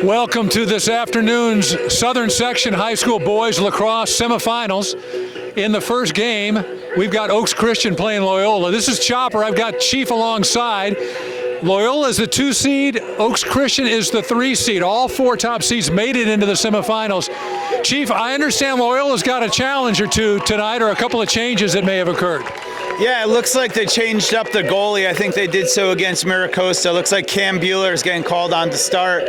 Welcome to this afternoon's Southern Section High School Boys Lacrosse Semifinals. In the first game, we've got Oaks Christian playing Loyola. This is Chopper. I've got Chief alongside. Loyola is the 2 seed. Oaks Christian is the 3 seed. All 4 top seeds made it into the semifinals. Chief, I understand Loyola's got a challenge or two tonight, or a couple of changes that may have occurred. Yeah, it looks like they changed up the goalie. I think they did so against Miracosta. Looks like Cam Bueller is getting called on to start.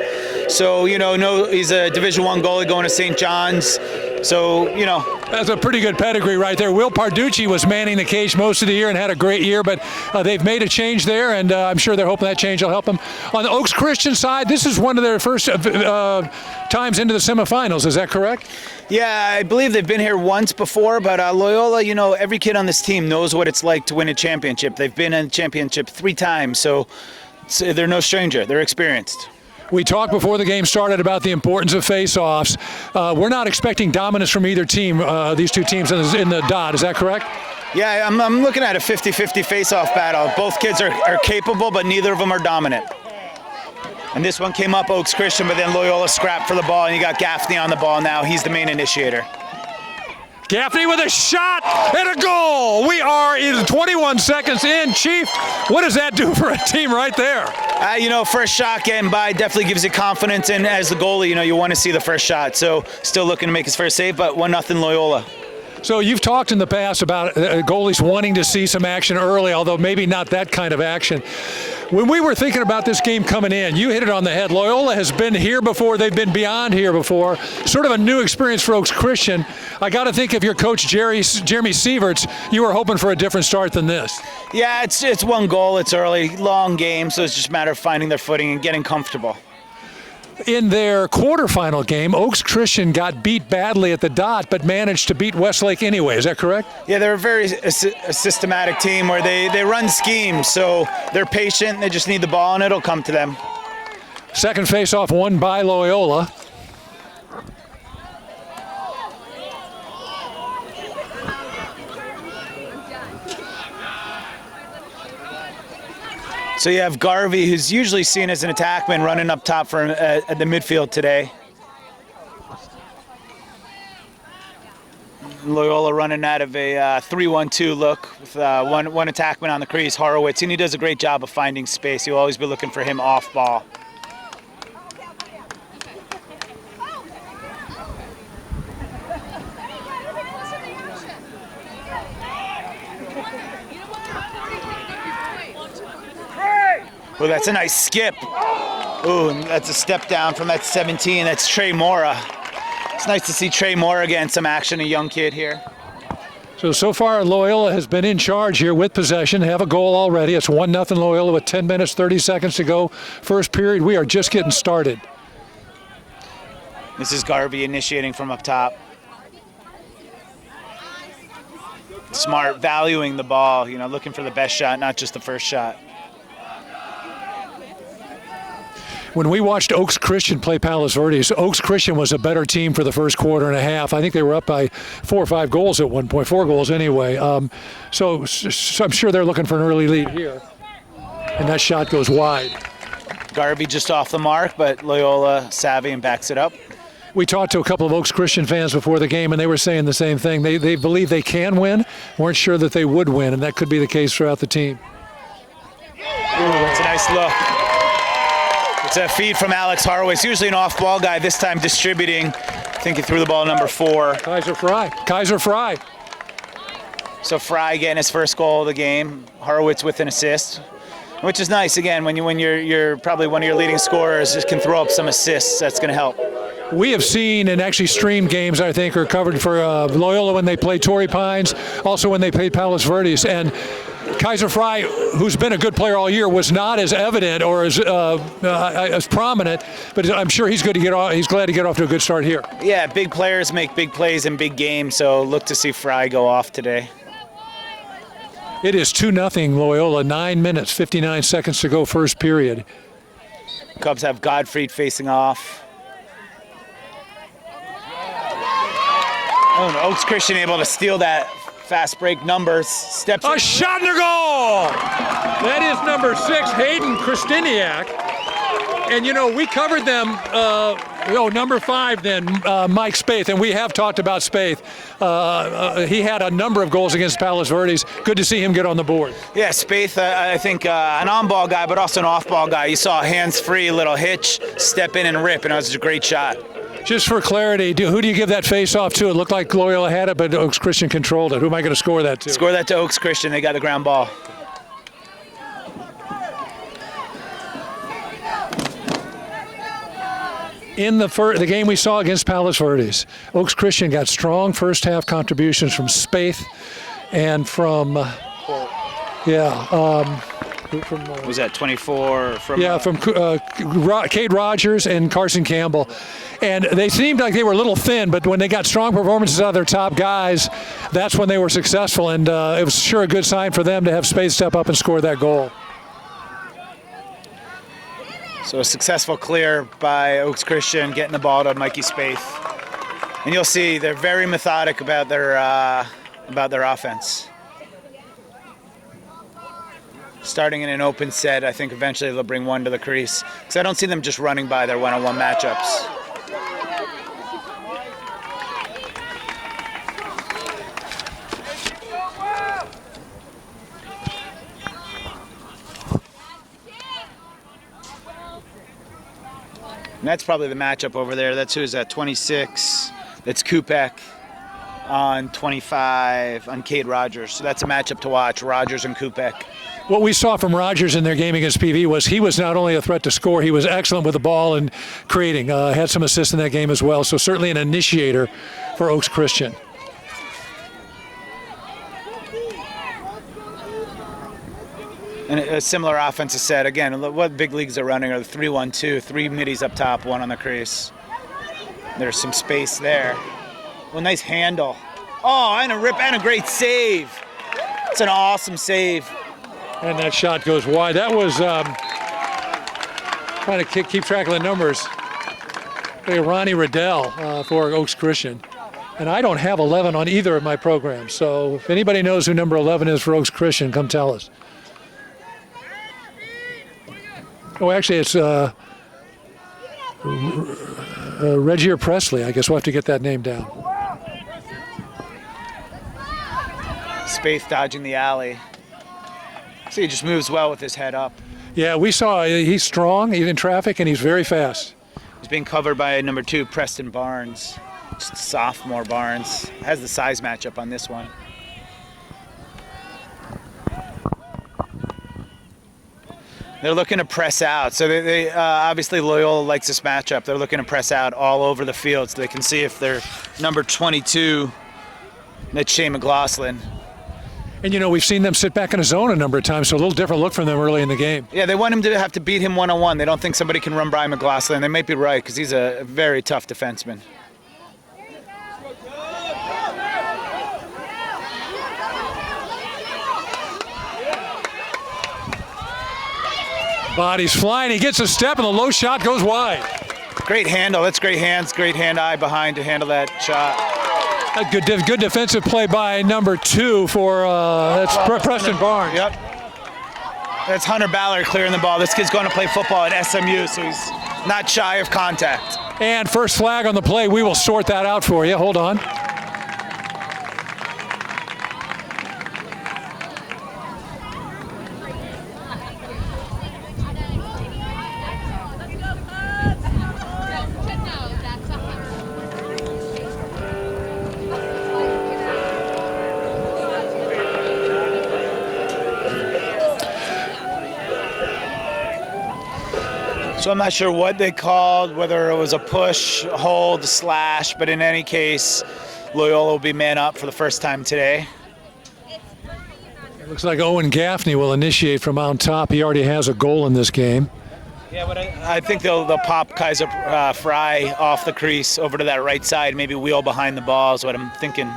So, he's a Division I goalie going to St. John's. So, That's a pretty good pedigree right there. Will Parducci was manning the cage most of the year and had a great year, but they've made a change there, and I'm sure they're hoping that change will help them. On the Oaks Christian side, this is one of their first times into the semifinals. Is that correct? Yeah, I believe they've been here once before, but Loyola, every kid on this team knows what it's like to win a championship. They've been in a championship 3 times, so they're no stranger. They're experienced. We talked before the game started about the importance of face-offs. We're not expecting dominance from either team, these 2 teams in the dot. Is that correct? Yeah, I'm looking at a 50-50 face-off battle. Both kids are capable, but neither of them are dominant. And this one came up Oaks Christian, but then Loyola scrapped for the ball, and you got Gaffney on the ball now. He's the main initiator. Gaffney with a shot and a goal. We are in 21 seconds in. Chief, what does that do for a team right there? First shot getting by definitely gives you confidence, and as the goalie, you want to see the first shot. So still looking to make his first save, but 1-0 Loyola. So you've talked in the past about goalies wanting to see some action early, although maybe not that kind of action. When we were thinking about this game coming in, you hit it on the head. Loyola has been here before. They've been beyond here before. Sort of a new experience for Oaks Christian. I got to think if your coach, Jeremy Sieverts, you were hoping for a different start than this. Yeah, it's 1 goal. It's early, long game, so it's just a matter of finding their footing and getting comfortable. In their quarterfinal game, Oaks Christian got beat badly at the dot, but managed to beat Westlake anyway. Is that correct? Yeah, they're a systematic team where they run schemes, so they're patient. They just need the ball, and it'll come to them. Second face-off won by Loyola. So you have Garvey, who's usually seen as an attackman, running up top for at the midfield today. Loyola running out of a 3-1-2 look with one attackman on the crease, Horowitz, and he does a great job of finding space. You'll always be looking for him off ball. Oh, that's a nice skip. Oh, that's a step down from that 17. That's Trey Mora. It's nice to see Trey Mora getting some action, a young kid here. So far, Loyola has been in charge here with possession. They have a goal already. It's 1-0 Loyola with 10 minutes, 30 seconds to go. First period, we are just getting started. This is Garvey initiating from up top. Smart, valuing the ball, looking for the best shot, not just the first shot. When we watched Oaks Christian play Palos Verdes, Oaks Christian was a better team for the first quarter and a half. I think they were up by 4 or 5 goals at one point, 4 goals anyway. So I'm sure they're looking for an early lead here. And that shot goes wide. Garvey just off the mark, but Loyola savvy and backs it up. We talked to a couple of Oaks Christian fans before the game, and they were saying the same thing. They believe they can win, weren't sure that they would win, and that could be the case throughout the team. Ooh, that's a nice look. It's a feed from Alex Horowitz, usually an off-ball guy, this time distributing. I think he threw the ball number 4. Kaiser Fry. So Fry getting his first goal of the game. Horowitz with an assist, which is nice. Again, when you're probably one of your leading scorers, just can throw up some assists. That's going to help. We have seen and actually streamed games, I think, are covered for Loyola when they played Torrey Pines, also when they played Palos Verdes. And Kaiser Fry, who's been a good player all year, was not as evident or as prominent, but I'm sure he's good to get off. He's glad to get off to a good start here. Yeah, big players make big plays in big games, so look to see Fry go off today. It is 2-0 Loyola, 9 minutes, 59 seconds to go first period. Cubs have Gottfried facing off. Oh, no, Oaks Christian able to steal that fast break numbers. Steps a shot and a goal! That is number 6, Hayden Christiniak. And you know, we covered them, number 5 then, Mike Spaeth, and we have talked about Spaeth. He had a number of goals against Palos Verdes. Good to see him get on the board. Yeah, Spaeth, I think an on-ball guy, but also an off-ball guy. You saw a hands-free little hitch, step in and rip, and it was a great shot. Just for clarity, who do you give that face-off to? It looked like Loyola had it, but Oaks Christian controlled it. Who am I going to score that to? Score that to Oaks Christian. They got the ground ball. In the game we saw against Palos Verdes, Oaks Christian got strong first-half contributions from Spaeth and from, was that 24 from? From Cade Rogers and Carson Campbell. And they seemed like they were a little thin, but when they got strong performances out of their top guys, that's when they were successful. And it was sure a good sign for them to have Spaeth step up and score that goal. So a successful clear by Oaks Christian, getting the ball to Mikey Spaeth. And you'll see they're very methodic about their offense. Starting in an open set, I think eventually they'll bring one to the crease. Because I don't see them just running by their one-on-one matchups. And that's probably the matchup over there. That's who's at 26. That's Kupek on 25 on Cade Rogers. So that's a matchup to watch, Rogers and Kupek. What we saw from Rogers in their game against PV was he was not only a threat to score, he was excellent with the ball and creating. Had some assists in that game as well. So certainly an initiator for Oaks Christian. And a similar offensive set. Again, what big leagues are running are the 3-1-2, 3 middies up top, 1 on the crease. There's some space there. Well, nice handle. Oh, and a rip and a great save. It's an awesome save. And that shot goes wide. That was trying to keep track of the numbers. Ronnie Riddell for Oaks Christian. And I don't have 11 on either of my programs. So if anybody knows who number 11 is for Oaks Christian, come tell us. Oh, actually, it's Reggie or Presley. I guess we'll have to get that name down. Spaeth dodging the alley. See, he just moves well with his head up. Yeah, we saw he's strong, he's in traffic, and he's very fast. He's being covered by number 2, Preston Barnes. Just sophomore Barnes. Has the size matchup on this one. They're looking to press out. So they obviously Loyola likes this matchup. They're looking to press out all over the field so they can see if they're number 22, that's Shane McLaughlin. And, you know, we've seen them sit back in a zone a number of times, so a little different look from them early in the game. Yeah, they want him to have to beat him one-on-one. They don't think somebody can run by McLaughlin. They might be right because he's a very tough defenseman. Body's flying. He gets a step, and the low shot goes wide. Great handle. That's great hands, great hand-eye behind to handle that shot. A good defensive play by number 2 for that's Preston Barnes. Yep. That's Hunter Ballard clearing the ball. This kid's going to play football at SMU, so he's not shy of contact. And first flag on the play. We will sort that out for you. Hold on. So I'm not sure what they called, whether it was a push, hold, slash, but in any case, Loyola will be man up for the first time today. It looks like Owen Gaffney will initiate from on top. He already has a goal in this game. Yeah, but I think they'll pop Kaiser Fry off the crease over to that right side, maybe wheel behind the ball is what I'm thinking.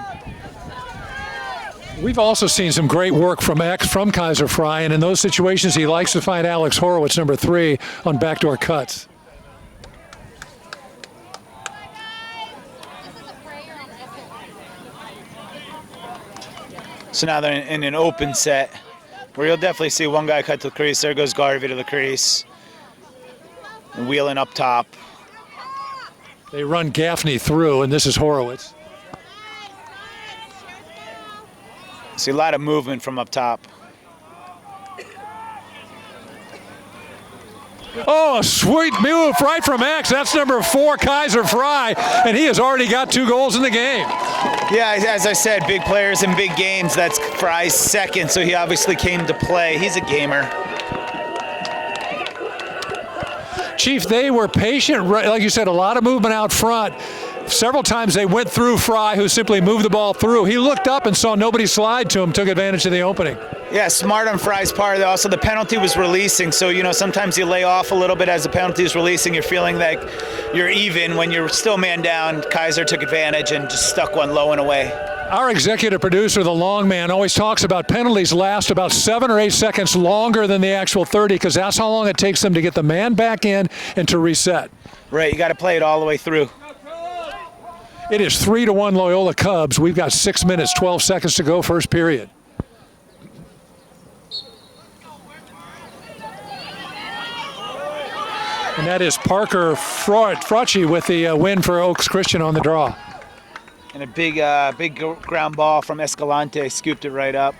We've also seen some great work from Kaiser Fry, and in those situations, he likes to find Alex Horowitz, number 3, on backdoor cuts. So now they're in an open set where you'll definitely see one guy cut to the crease. There goes Garvey to the crease. And wheeling up top. They run Gaffney through, and this is Horowitz. See a lot of movement from up top. Oh, a sweet move right from X. That's number 4, Kaiser Fry, and he has already got 2 goals in the game. Yeah, as I said, big players in big games. That's Fry's second, so he obviously came to play. He's a gamer. Chief, they were patient. Like you said, a lot of movement out front. Several times they went through Fry, who simply moved the ball through. He looked up and saw nobody slide to him, took advantage of the opening. Yeah, smart on Fry's part. Also, the penalty was releasing, so, sometimes you lay off a little bit as the penalty is releasing. You're feeling like you're even. When you're still man down, Kaiser took advantage and just stuck one low and away. Our executive producer, the long man, always talks about penalties last about 7 or 8 seconds longer than the actual 30, because that's how long it takes them to get the man back in and to reset. Right, you got to play it all the way through. It is 3-1 Loyola Cubs. We've got 6 minutes, 12 seconds to go, first period. And that is Parker Frauchi with the win for Oaks Christian on the draw. And a big ground ball from Escalante, scooped it right up.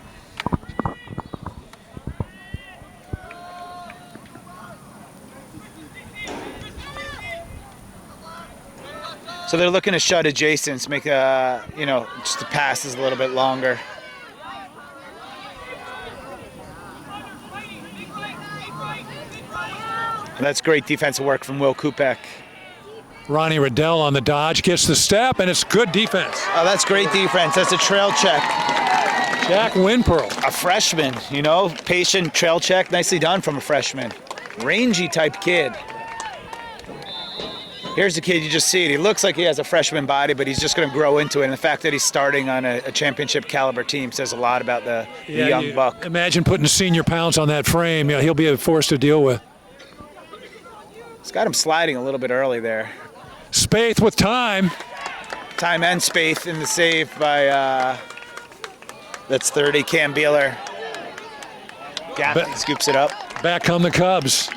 So they're looking to shut adjacents, make just the passes a little bit longer. And that's great defensive work from Will Kupek. Ronnie Riddell on the dodge, gets the step, and it's good defense. Oh, that's great defense. That's a trail check. Jack Winpearl. A freshman, patient trail check. Nicely done from a freshman. Rangy type kid. Here's the kid, you just see it. He looks like he has a freshman body, but he's just going to grow into it. And the fact that he's starting on a championship caliber team says a lot about the young buck. Imagine putting senior pounds on that frame. He'll be a force to deal with. It's got him sliding a little bit early there. Spaeth with time. Time and Spaeth in the save by, that's 30, Cam Beeler. Gaffney scoops it up. Back come the Cubs.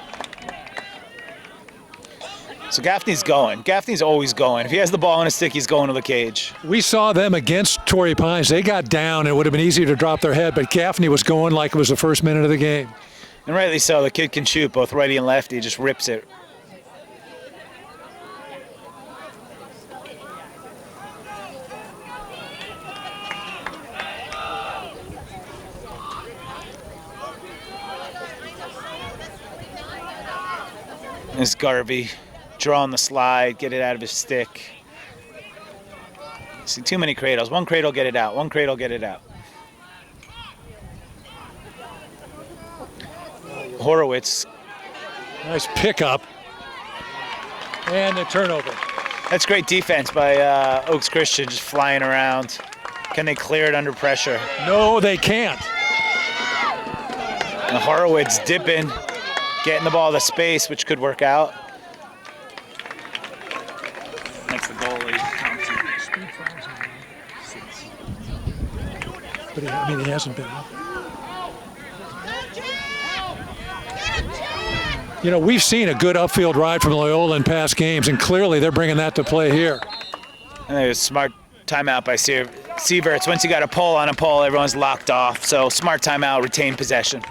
So Gaffney's going. Gaffney's always going. If he has the ball on his stick, he's going to the cage. We saw them against Torrey Pines. They got down. It would have been easier to drop their head, but Gaffney was going like it was the first minute of the game. And rightly so. The kid can shoot both righty and lefty. He just rips it. This Garvey drawing the slide, get it out of his stick. See, too many cradles. One cradle, get it out. One cradle, get it out. Horowitz. Nice pickup. And a turnover. That's great defense by Oaks Christian, just flying around. Can they clear it under pressure? No, they can't. And Horowitz dipping, getting the ball to space, which could work out. Next, the goalie, Thompson. But he hasn't been. We've seen a good upfield ride from Loyola in past games, and clearly they're bringing that to play here. And there's a smart timeout by Sieverts. Once you got a pole on a pole, everyone's locked off. So smart timeout, retain possession.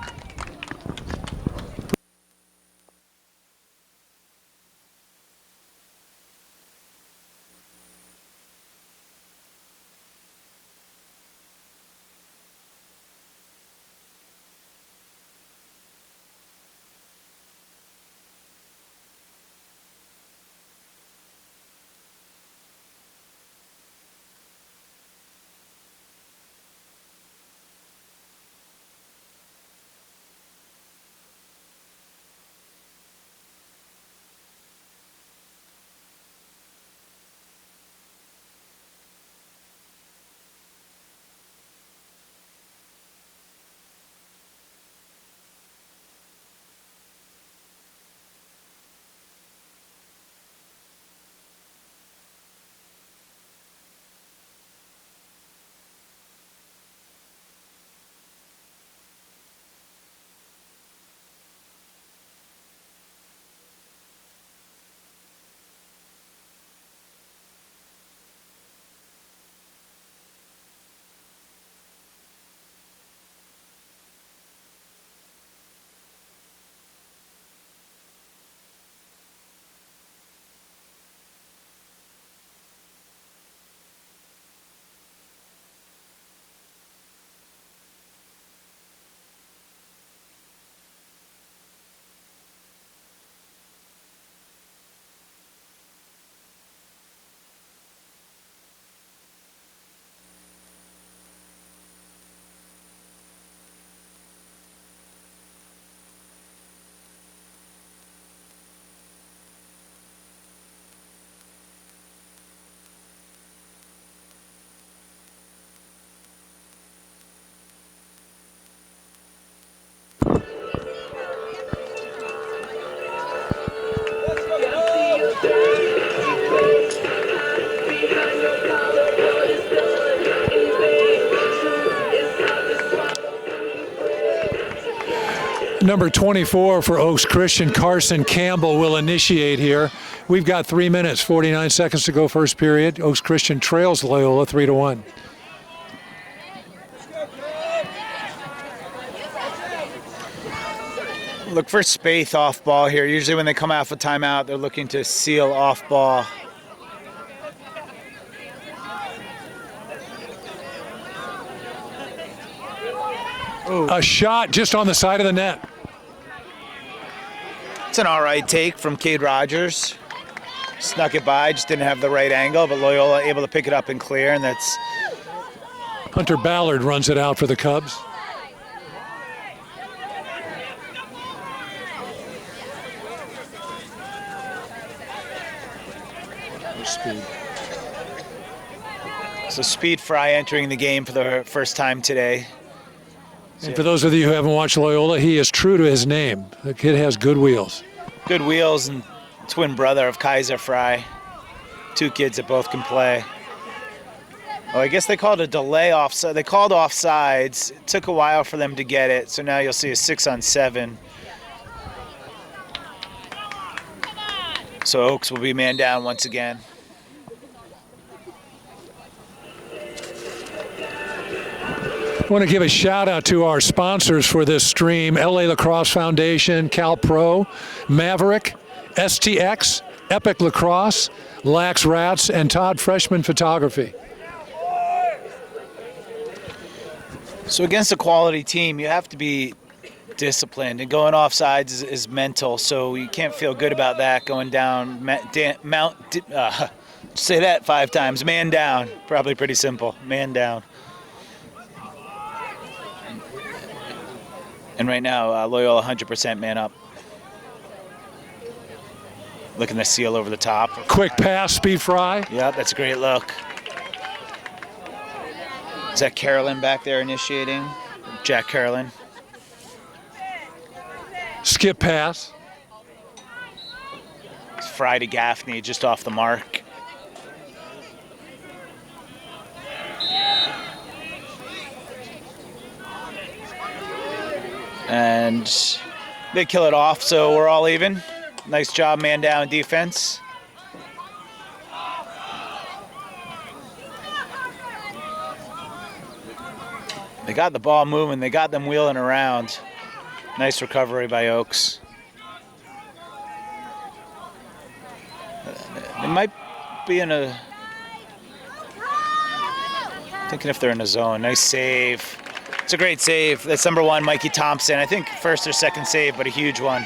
Number 24 for Oaks Christian, Carson Campbell, will initiate here. We've got 3 minutes, 49 seconds to go first period. Oaks Christian trails Loyola 3-1. Look for Spaeth off ball here. Usually when they come off a timeout, they're looking to seal off ball. Ooh. A shot just on the side of the net. It's an all right take from Cade Rogers. Snuck it by, just didn't have the right angle, but Loyola able to pick it up and clear, and that's... Hunter Ballard runs it out for the Cubs. Speed. So Speed Fry entering the game for the first time today. And for those of you who haven't watched Loyola, he is true to his name. The kid has good wheels. Good wheels, and twin brother of Kaiser Fry. Two kids that both can play. Oh, I guess they called a delay offside. They called offsides. It took a while for them to get it, so now you'll see a 6-on-7. So Oaks will be man down once again. I want to give a shout out to our sponsors for this stream: LA Lacrosse Foundation, Cal Pro, Maverick, STX, Epic Lacrosse, LaxRatz, and Todd Freshman Photography. So against a quality team, you have to be disciplined, and going offsides is mental, so you can't feel good about that going down. Say that 5 times. Man down. Probably pretty simple. Man down. And right now, Loyola 100% man up. Looking to seal over the top. Quick pass, Speed Fry. Yeah, that's a great look. Is that Carolyn back there initiating? Jack Carolyn. Skip pass. It's Fry to Gaffney, just off the mark. And they kill it off, so we're all even. Nice job, man down defense. They got the ball moving. They got them wheeling around. Nice recovery by Oaks. They might be in a... Thinking if they're in a zone. Nice save. It's a great save. That's number 1, Mikey Thompson. I think first or second save, but a huge one.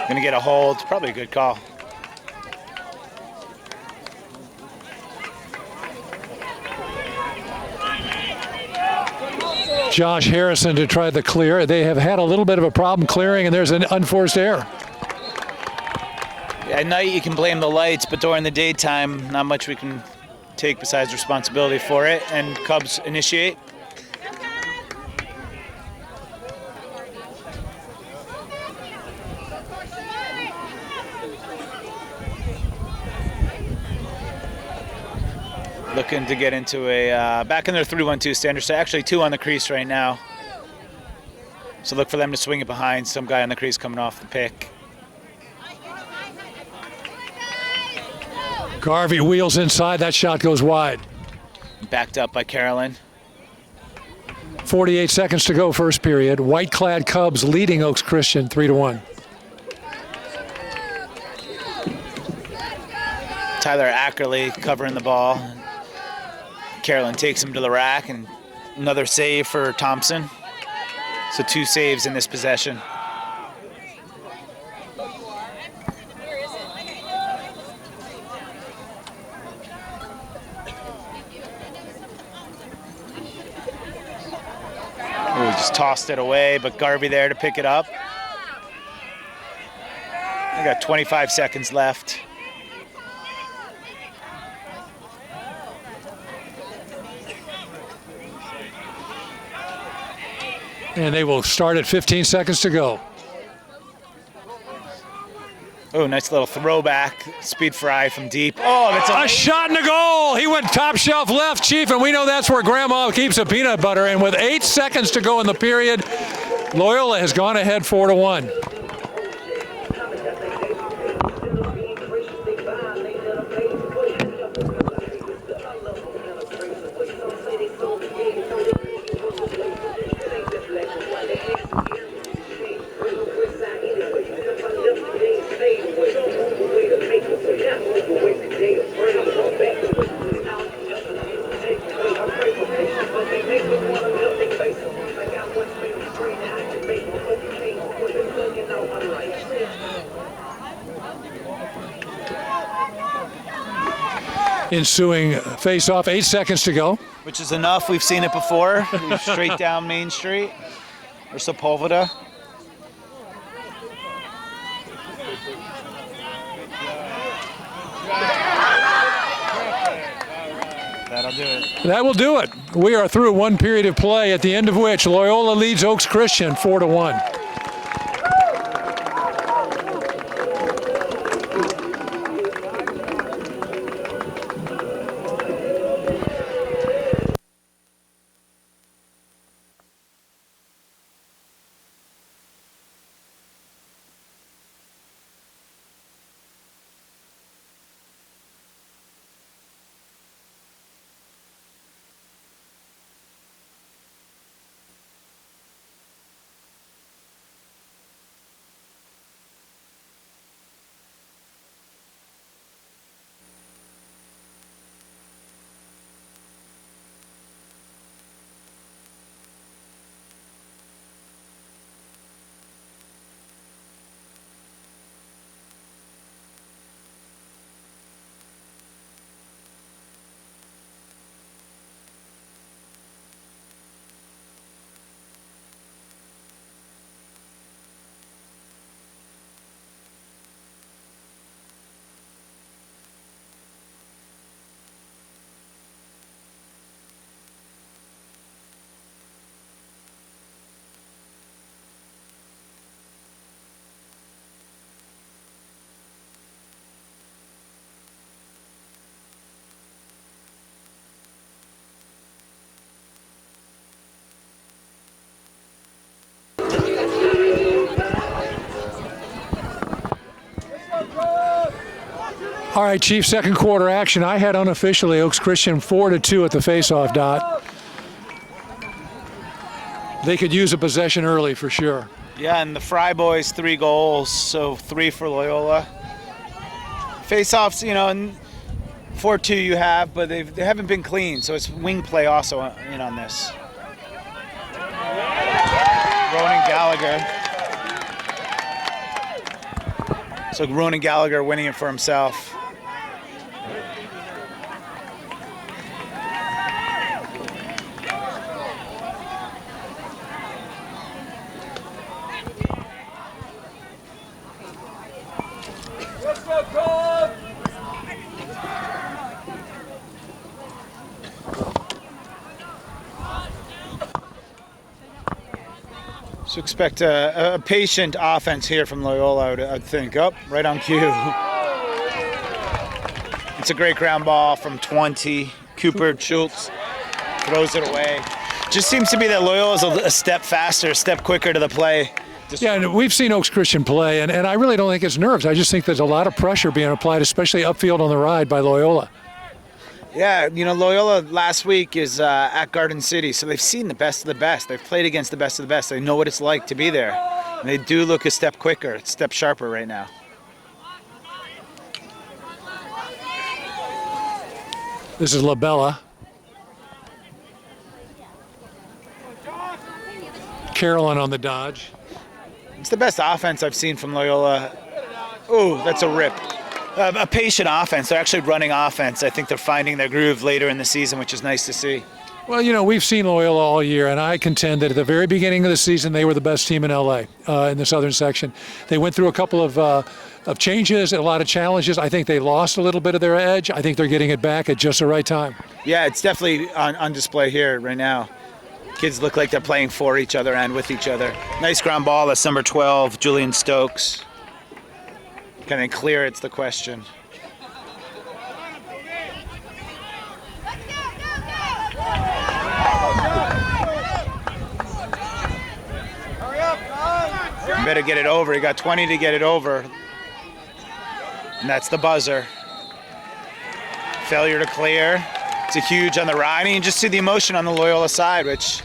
Gonna get a hold. Probably a good call. Josh Harrison to try the clear. They have had a little bit of a problem clearing, and there's an unforced error. At night you can blame the lights, but during the daytime, not much we can take besides responsibility for it, and Cubs initiate. Looking to get into a back in their 3-1-2 standard, so actually 2 on the crease right now. So look for them to swing it behind some guy on the crease coming off the pick. Garvey wheels inside. That shot goes wide. Backed up by Carolyn. 48 seconds to go first period. White-clad Cubs leading Oaks Christian 3-1. Tyler Ackerley covering the ball. Carolyn takes him to the rack, and another save for Thompson. So 2 saves in this possession. Ooh, just tossed it away, but Garvey there to pick it up. I got 25 seconds left. And they will start at 15 seconds to go. Oh, nice little throwback. Speed fry from deep. Oh, that's a shot in the goal. He went top shelf left, Chief, and we know that's where Grandma keeps the peanut butter. And with 8 seconds to go in the period, Loyola has gone ahead 4-1. Ensuing face-off, 8 seconds to go. Which is enough. We've seen it before. Straight down Main Street or Sepulveda. That'll do it. That will do it. We are through one period of play, at the end of which Loyola leads Oaks Christian 4-1. All right, Chief, second quarter action. I had unofficially Oaks Christian 4-2 at the faceoff dot. They could use a possession early for sure. Yeah, and the Fry boys 3 goals, so 3 for Loyola. Faceoffs, you know, and 4-2 you have, but they haven't been clean, so it's wing play also in on this. Ronan Gallagher. So Ronan Gallagher winning it for himself. So expect a patient offense here from Loyola, I'd think. Oh, right on cue. It's a great ground ball from 20. Cooper Schultz throws it away. Just seems to be that Loyola's a step faster, a step quicker to the play. Yeah, and we've seen Oaks Christian play, and I really don't think it's nerves. I just think there's a lot of pressure being applied, especially upfield on the ride by Loyola. Yeah, you know, Loyola last week is at Garden City, so they've seen the best of the best. They've played against the best of the best. They know what it's like to be there. And they do look a step quicker, a step sharper right now. This is LaBella. Carolyn on the dodge. It's the best offense I've seen from Loyola. Oh, that's a rip. A patient offense. They're actually running offense. I think they're finding their groove later in the season, which is nice to see. Well, you know, we've seen Loyola all year, and I contend that at the very beginning of the season, they were the best team in LA in the Southern section. They went through a couple of changes, a lot of challenges. I think they lost a little bit of their edge. I think they're getting it back at just the right time. Yeah, it's definitely on display here right now. Kids look like they're playing for each other and with each other. Nice ground ball. That's number 12, Julian Stokes. Can they clear? It's the question. You better get it over. He got 20 to get it over. And that's the buzzer. Failure to clear. It's a huge on the ride. And you can just see the emotion on the Loyola side, which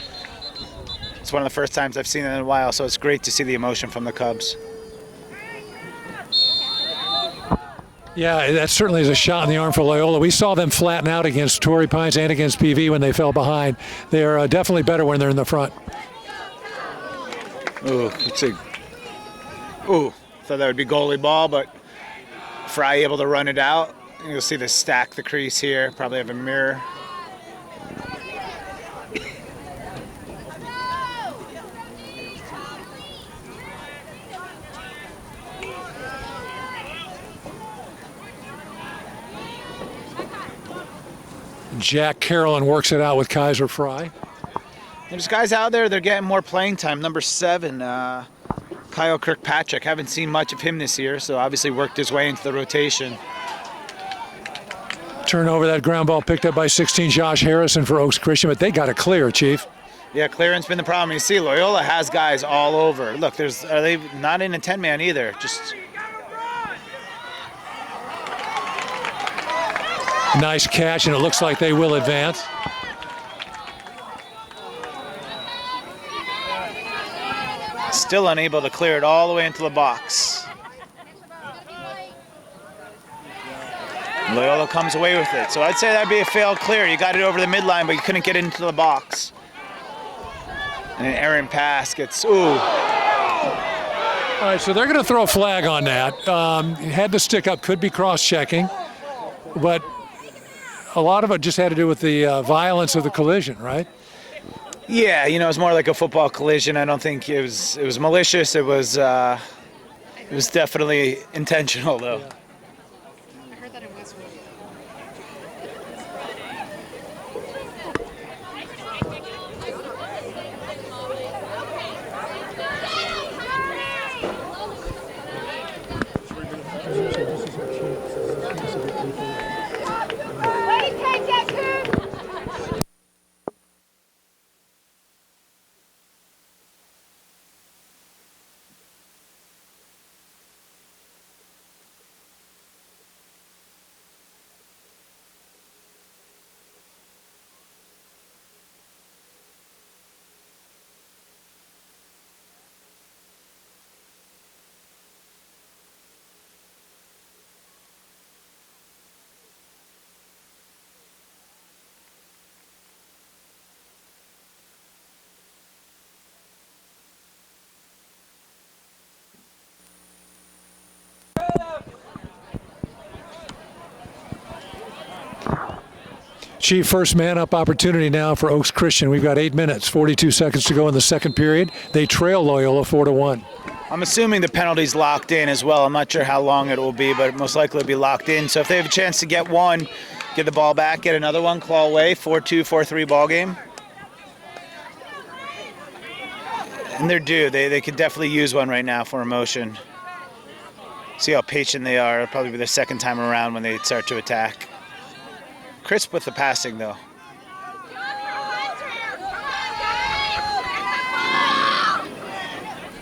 it's one of the first times I've seen it in a while. So it's great to see the emotion from the Cubs. Yeah, that certainly is a shot in the arm for Loyola. We saw them flatten out against Torrey Pines and against PV when they fell behind. They're definitely better when they're in the front. Ooh, let's see. Ooh, thought that would be goalie ball, but Fry able to run it out. You'll see the stack the crease here. Probably have a mirror. Jack Carolyn works it out with Kaiser Fry. There's guys out there, they're getting more playing time. Number 7, Kyle Kirkpatrick. Haven't seen much of him this year, so obviously worked his way into the rotation. Turnover, that ground ball picked up by 16, Josh Harrison for Oaks Christian, but they got to clear, Chief. Yeah, clearance been the problem. You see, Loyola has guys all over. Look, are they not in a 10-man either? Just nice catch, and it looks like they will advance. still unable to clear it all the way into the box. Loyola comes away with it. So I'd say that'd be a failed clear. You got it over the midline, but you couldn't get it into the box. And an errant pass gets, ooh. All right, so they're going to throw a flag on that. Had the stick up, could be cross-checking, but a lot of it just had to do with the violence of the collision, right? Yeah, you know, it was more like a football collision. I don't think it was malicious. It was definitely intentional, though. I heard that in Westwood. Chief, first man-up opportunity now for Oaks Christian. We've got 8 minutes, 42 seconds to go in the second period. They trail Loyola 4-1. I'm assuming the penalty's locked in as well. I'm not sure how long it will be, but most likely it'll be locked in. So if they have a chance to get one, get the ball back, get another one, claw away, 4-2, 4-3 ball game. And they're due. They could definitely use one right now for emotion. See how patient they are. It'll probably be their second time around when they start to attack. Crisp with the passing, though.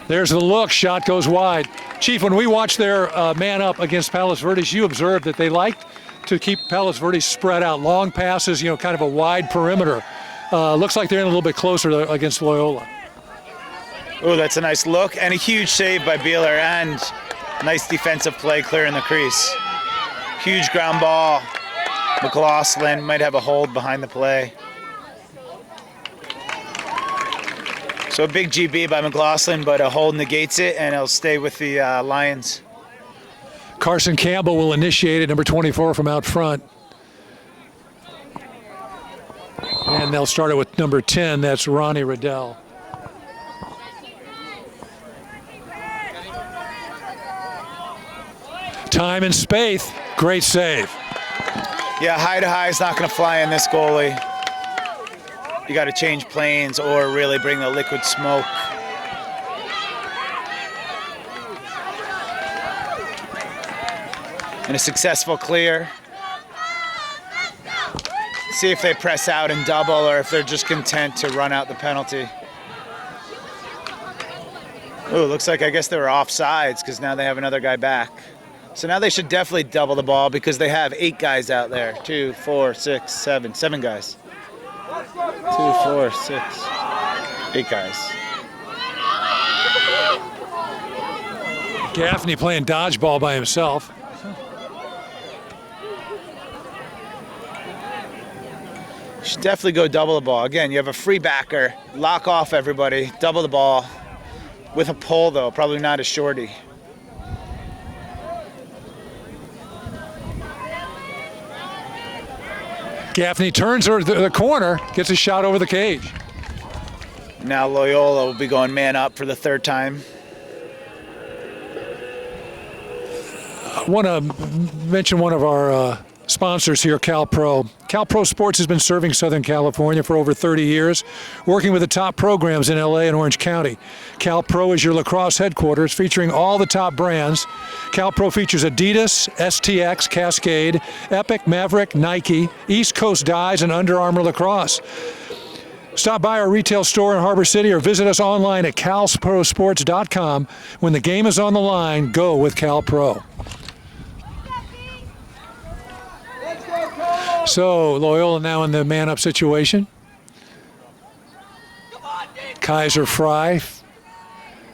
There's the look. Shot goes wide. Chief, when we watched their man up against Palos Verdes, you observed that they liked to keep Palos Verdes spread out. Long passes, you know, kind of a wide perimeter. Looks like they're in a little bit closer against Loyola. Oh, that's a nice look. And a huge save by Beeler. And nice defensive play clearing the crease. Huge ground ball. McLaughlin might have a hold behind the play. So a big GB by McLaughlin, but a hold negates it, and he'll stay with the Lions. Carson Campbell will initiate it, number 24 from out front. And they'll start it with number 10, that's Ronnie Riddell. Time and Spaeth, great save. Yeah, high to high is not going to fly in this goalie. You got to change planes or really bring the liquid smoke. And a successful clear. See if they press out and double or if they're just content to run out the penalty. Ooh, looks like I guess they were offsides because now they have another guy back. So now they should definitely double the ball because they have 8 guys out there. 2, 4, 6, 7 guys. 2, 4, 6, 8 guys. Gaffney playing dodgeball by himself. Should definitely go double the ball. Again, you have a free backer. Lock off everybody. Double the ball. With a pole, though. Probably not a shorty. Gaffney turns the corner, gets a shot over the cage. Now Loyola will be going man up for the 3rd time. I want to mention one of our sponsors here, CalPro. CalPro Sports has been serving Southern California for over 30 years, working with the top programs in LA and Orange County. CalPro is your lacrosse headquarters, featuring all the top brands. CalPro features Adidas, STX, Cascade, Epic, Maverick, Nike, East Coast Dyes, and Under Armour Lacrosse. Stop by our retail store in Harbor City or visit us online at calprosports.com. When the game is on the line, go with CalPro. So Loyola now in the man-up situation. Kaiser Fry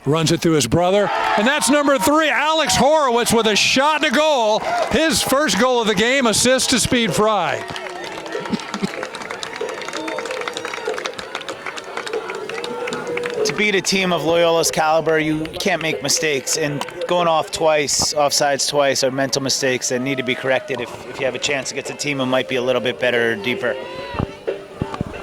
runs it through his brother. And that's number 3, Alex Horowitz with a shot and a goal. His first goal of the game, assist to Speed Fry. To beat a team of Loyola's caliber, you can't make mistakes. And going offsides twice are mental mistakes that need to be corrected if you have a chance against a team who might be a little bit better or deeper.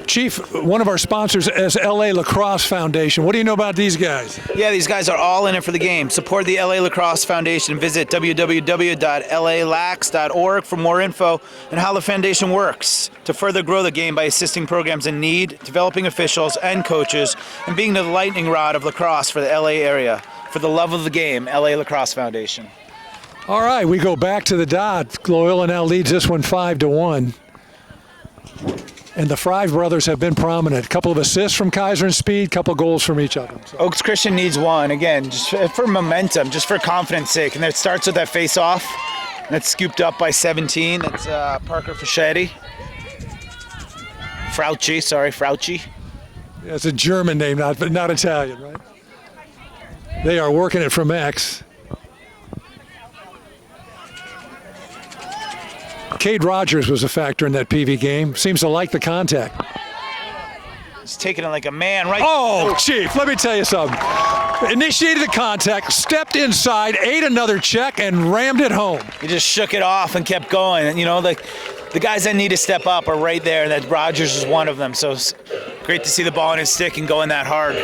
Chief, one of our sponsors is LA Lacrosse Foundation. What do you know about these guys? Yeah, these guys are all in it for the game. Support the LA Lacrosse Foundation. Visit www.lalax.org for more info on how the foundation works to further grow the game by assisting programs in need, developing officials and coaches, and being the lightning rod of lacrosse for the LA area. For the love of the game, LA Lacrosse Foundation. All right, we go back to the dot. Loyola now leads this one 5-1. And the Fry brothers have been prominent. A couple of assists from Kaiser and Speed, couple goals from each of them. So. Oaks Christian needs one, again, just for momentum, just for confidence sake. And it starts with that face-off. That's scooped up by 17. That's Parker Fischetti. Frauci. It's a German name, not Italian, right? They are working it from X. Cade Rogers was a factor in that PV game. Seems to like the contact. He's taking it like a man, right? Oh, Chief, let me tell you something. Initiated the contact, stepped inside, ate another check, and rammed it home. He just shook it off and kept going. And, you know, the guys that need to step up are right there, and that Rogers is one of them. So it's great to see the ball in his stick and going that hard.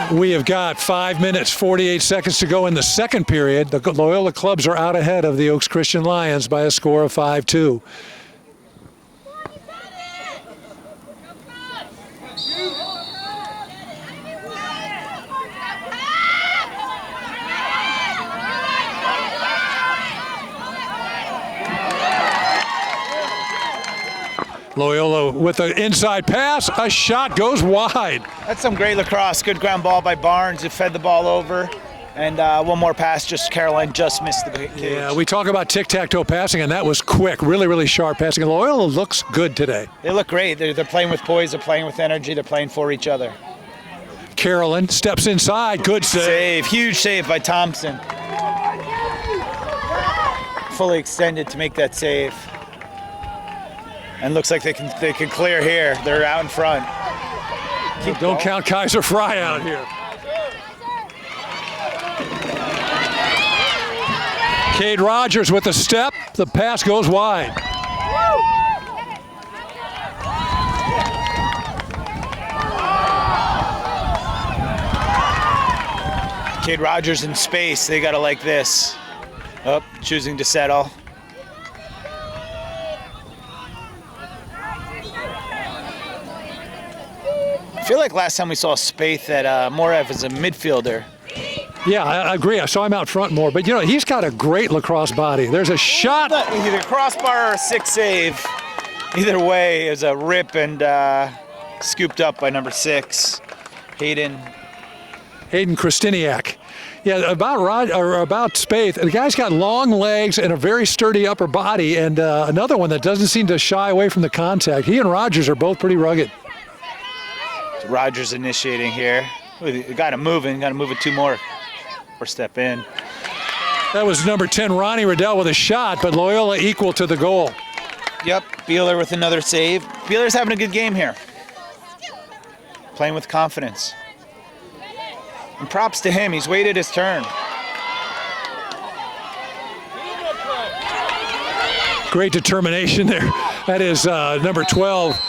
We have got 5 minutes, 48 seconds to go in the second period. The Loyola clubs are out ahead of the Oaks Christian Lions by a score of 5-2. Loyola with an inside pass, a shot goes wide. That's some great lacrosse. Good ground ball by Barnes. It fed the ball over. And one more pass, just Caroline just missed the cage. Yeah, we talk about tic-tac-toe passing, and that was quick, really, really sharp passing. And Loyola looks good today. They look great. They're playing with poise. They're playing with energy. They're playing for each other. Carolyn steps inside. Good save. Huge save by Thompson. Fully extended to make that save. And looks like they can clear here. They're out in front. Don't count Kaiser Fry out here. Cade Rogers with a step. The pass goes wide. Cade Rogers in space. They got to like this. Oh, choosing to settle. I feel like last time we saw Spaeth at Morev as a midfielder. Yeah, I agree. I saw him out front more. But, you know, he's got a great lacrosse body. There's a shot. Either crossbar or a 6 save. Either way, it was a rip and scooped up by number 6, Hayden Kristiniak. Yeah, about Spaeth, the guy's got long legs and a very sturdy upper body, and another one that doesn't seem to shy away from the contact. He and Rogers are both pretty rugged. So Rogers initiating here. Got him moving. Got to move it 2 more or step in. That was number 10, Ronnie Riddell, with a shot, but Loyola equal to the goal. Yep, Beeler with another save. Beeler's having a good game here. Playing with confidence. And props to him, he's waited his turn. Great determination there. That is number 12,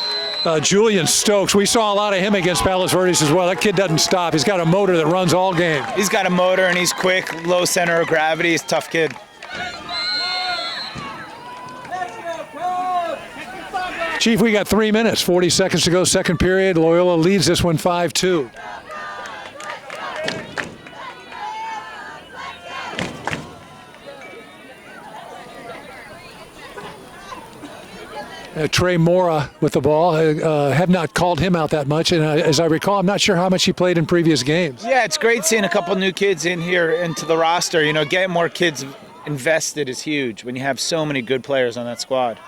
Julian Stokes. We saw a lot of him against Palos Verdes as well. That kid doesn't stop. He's got a motor that runs all game. He's got a motor and he's quick, low center of gravity. He's a tough kid. Chief, we got 3 minutes, 40 seconds to go, second period. Loyola leads this one 5-2. Trey Mora with the ball. Have not called him out that much, and as I recall, I'm not sure how much he played in previous games. Yeah, it's great seeing a couple new kids in here into the roster. You know, getting more kids invested is huge when you have so many good players on that squad.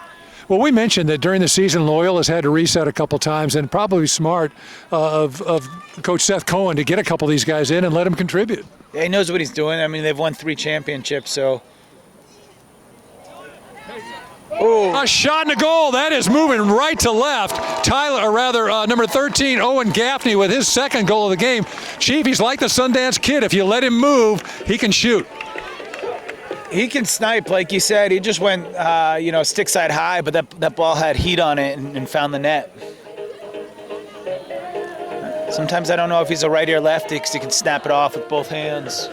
Well, we mentioned that during the season, Loyola's had to reset a couple times, and probably smart of Coach Seth Cohen to get a couple of these guys in and let them contribute. Yeah, he knows what he's doing. I mean, they've won 3 championships, so. Oh. A shot and a goal. That is moving right to left. Number 13, Owen Gaffney, with his second goal of the game. Chief, he's like the Sundance Kid. If you let him move, he can shoot. He can snipe, like you said. He just went, stick side high, but that ball had heat on it and found the net. Sometimes I don't know if he's a righty or lefty because he can snap it off with both hands.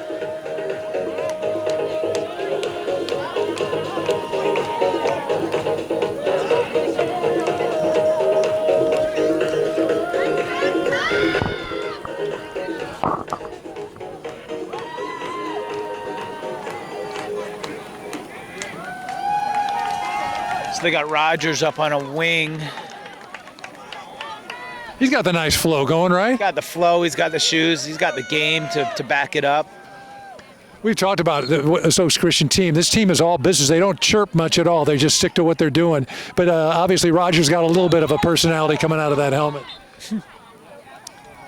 So they got Rogers up on a wing. He's got the nice flow going, right? He's got the flow, he's got the shoes, he's got the game to back it up. We've talked about the Oaks Christian team. This team is all business. They don't chirp much at all. They just stick to what they're doing. But obviously Rogers got a little bit of a personality coming out of that helmet.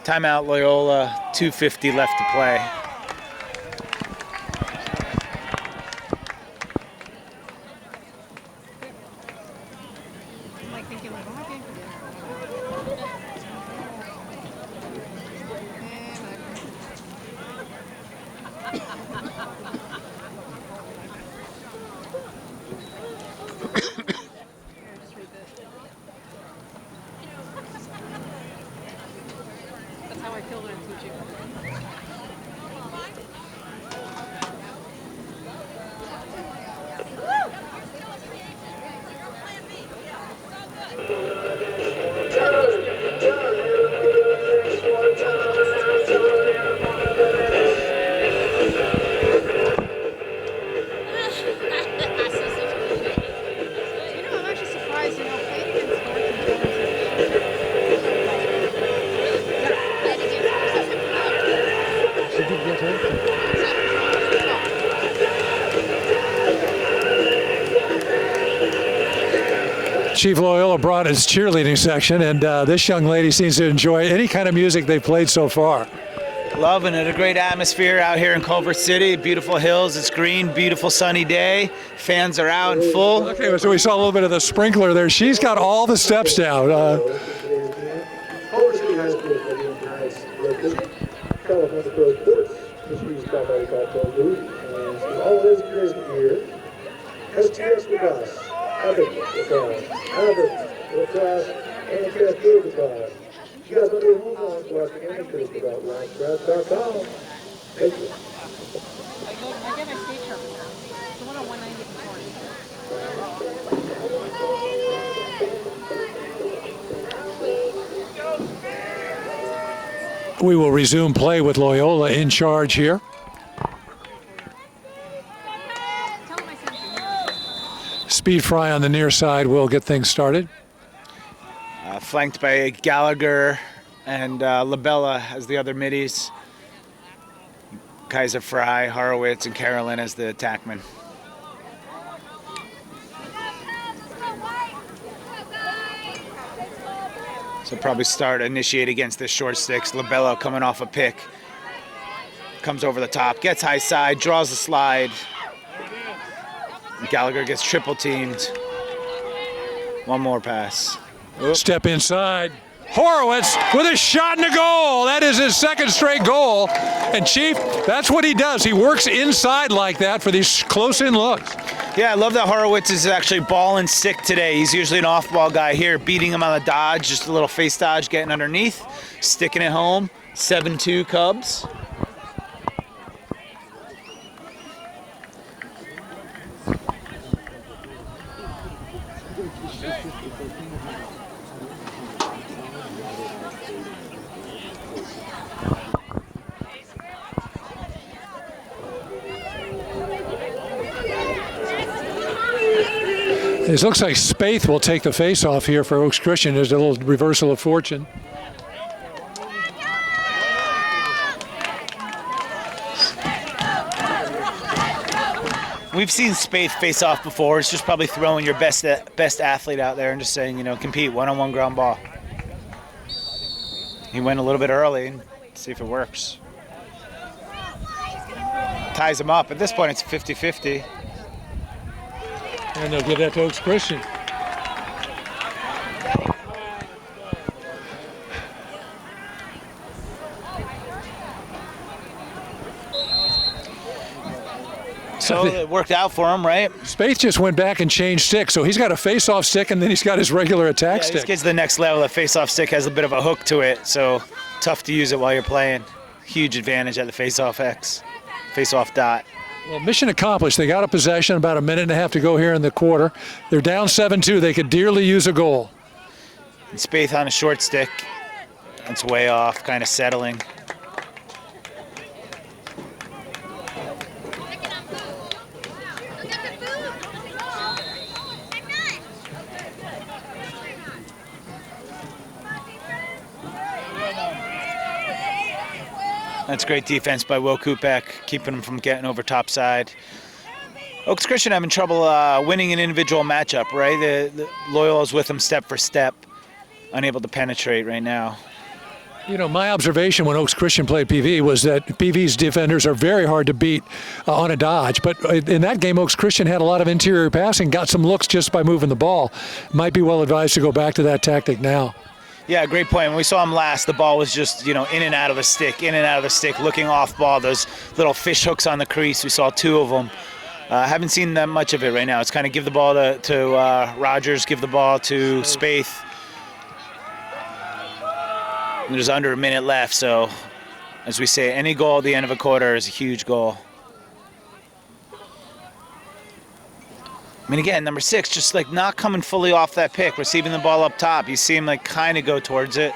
Timeout, Loyola, 2:50 left to play. That's how I killed her in Fuji. I'm actually surprised, playing against She did get hurt. Chief Loyola brought his cheerleading section, and this young lady seems to enjoy any kind of music they've played so far. Loving it. A great atmosphere out here in Culver City. Beautiful hills. It's green. Beautiful sunny day. Fans are out in full. Okay, so we saw a little bit of the sprinkler there. She's got all the steps down. Culver City High School for the Enterprise California Pro Sports, which we use called booth, and all it is here. STS lacrosse, Abbott lacrosse, and KSK lacrosse. You guys want to move on to us again, about LaxRatz.com. Thank you. I get my state sharpener. It's the one on 190 before. We will resume play with Loyola in charge here. Tell him I sent you. Speed Fry on the near side will get things started. Flanked by Gallagher and Labella as the other middies. Kaiser Fry, Horowitz, and Carolyn as the attackmen. So probably initiate against the short sticks. Labella coming off a pick. Comes over the top, gets high side, draws the slide. Gallagher gets triple teamed. One more pass. Step inside. Horowitz with a shot and a goal. That is his second straight goal. And Chief, that's what he does. He works inside like that for these close-in looks. Yeah, I love that Horowitz is actually ball and stick today. He's usually an off-ball guy here, beating him on the dodge, just a little face dodge, getting underneath, sticking it home. 7-2 Cubs. It looks like Spaeth will take the face-off here for Oaks Christian. There's a little reversal of fortune. We've seen Spaeth face off before. It's just probably throwing your best athlete out there and just saying, compete, one-on-one ground ball. He went a little bit early and see if it works. Ties him up. At this point, it's 50-50. And they'll give that to Oaks Christian. So it worked out for him, right? Spaeth just went back and changed stick, so he's got a face-off stick and then he's got his regular attack Yeah, stick. this gets to the next level. The face-off stick has a bit of a hook to it, so tough to use it while you're playing. Huge advantage at the face-off X, face-off dot. Well, mission accomplished. They got a possession, about a minute and a half to go here in the quarter. They're down 7-2. They could dearly use a goal. And Spaeth on a short stick. It's way off, kind of settling. That's great defense by Will Kupek, keeping him from getting over top side. Oaks Christian having trouble winning an individual matchup, right? The Loyola's with them step for step, unable to penetrate right now. My observation when Oaks Christian played PV was that PV's defenders are very hard to beat on a dodge. But in that game, Oaks Christian had a lot of interior passing, got some looks just by moving the ball. Might be well advised to go back to that tactic now. Yeah, great point. When we saw him last, the ball was just, in and out of the stick, looking off ball. Those little fish hooks on the crease, we saw 2 of them. Haven't seen that much of it right now. It's kind of give the ball to Rogers, give the ball to Spaeth. And there's under a minute left, so as we say, any goal at the end of a quarter is a huge goal. I mean, again, number 6, just like not coming fully off that pick, receiving the ball up top. You see him like kind of go towards it.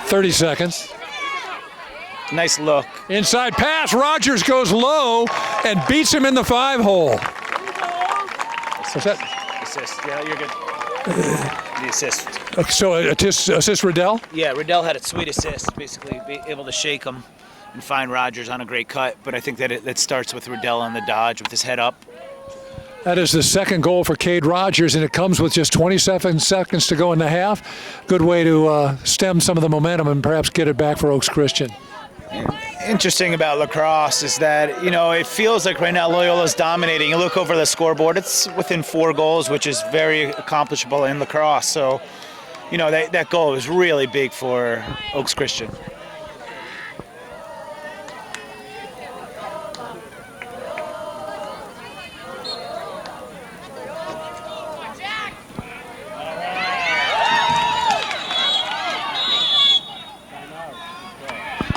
30 seconds. Nice look. Inside pass. Rogers goes low and beats him in the 5-hole. What's that? Assist. Yeah, you're good. The assist. So assist Riddell? Yeah, Riddell had a sweet assist, basically be able to shake him and find Rogers on a great cut. But I think that it starts with Riddell on the dodge with his head up. That is the second goal for Cade Rogers, and it comes with just 27 seconds to go in the half. Good way to stem some of the momentum and perhaps get it back for Oaks Christian. Interesting about lacrosse is that, it feels like right now Loyola's dominating. You look over the scoreboard, it's within 4 goals, which is very accomplishable in lacrosse. So, that goal was really big for Oaks Christian.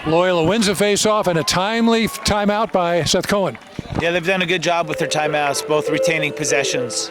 Loyola wins the face-off and a timely timeout by Seth Cohen. Yeah, they've done a good job with their timeouts, both retaining possessions.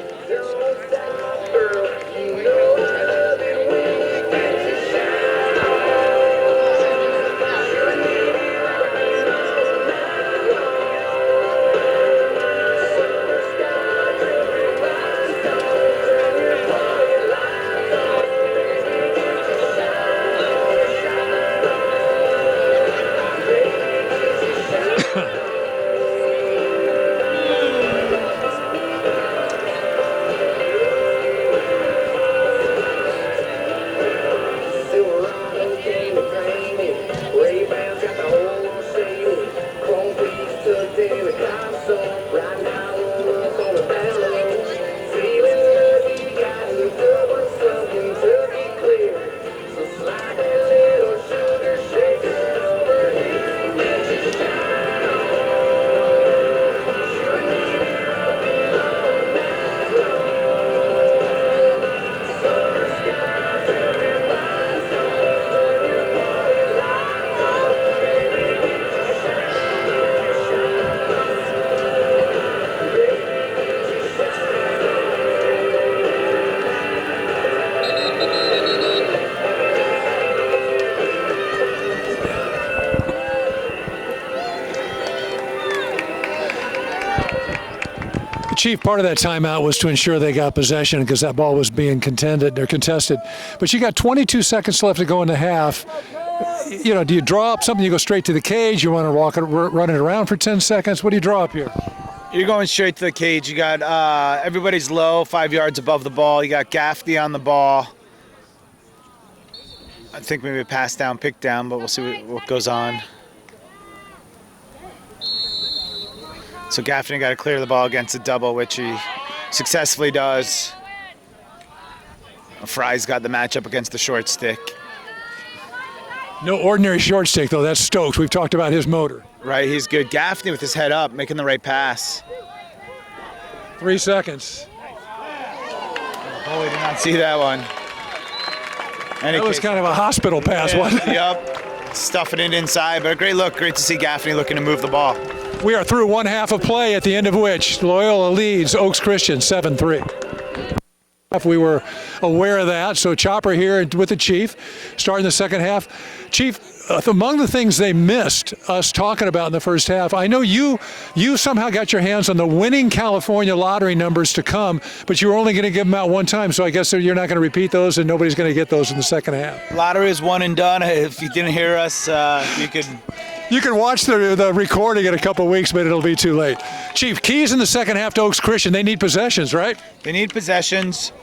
Chief, part of that timeout was to ensure they got possession because that ball was being contested. But you got 22 seconds left to go in the half. You know, do you draw up something? You go straight to the cage? You want to run it around for 10 seconds? What do you draw up here? You're going straight to the cage. You got everybody's low, 5 yards above the ball. You got Gaffney on the ball. I think maybe a pass down, pick down, but we'll see what goes on. So Gaffney got to clear the ball against a double, which he successfully does. Fry's got the matchup against the short stick. No ordinary short stick, though. That's Stokes. We've talked about his motor. Right, he's good. Gaffney with his head up, making the right pass. 3 seconds. Oh, we did not see that one. That was kind of a hospital pass, wasn't it? Yep, stuffing it inside, but a great look. Great to see Gaffney looking to move the ball. We are through one half of play, at the end of which Loyola leads Oaks Christian 7-3. We were aware of that, so Chopper here with the Chief, starting the second half. Chief, among the things they missed us talking about in the first half, I know you somehow got your hands on the winning California lottery numbers to come, but you were only going to give them out one time, so I guess you're not going to repeat those, and nobody's going to get those in the second half. Lottery is one and done. If you didn't hear us, You can watch the recording in a couple of weeks, but it'll be too late. Chief, keys in the second half to Oaks Christian. They need possessions, right? They need possessions.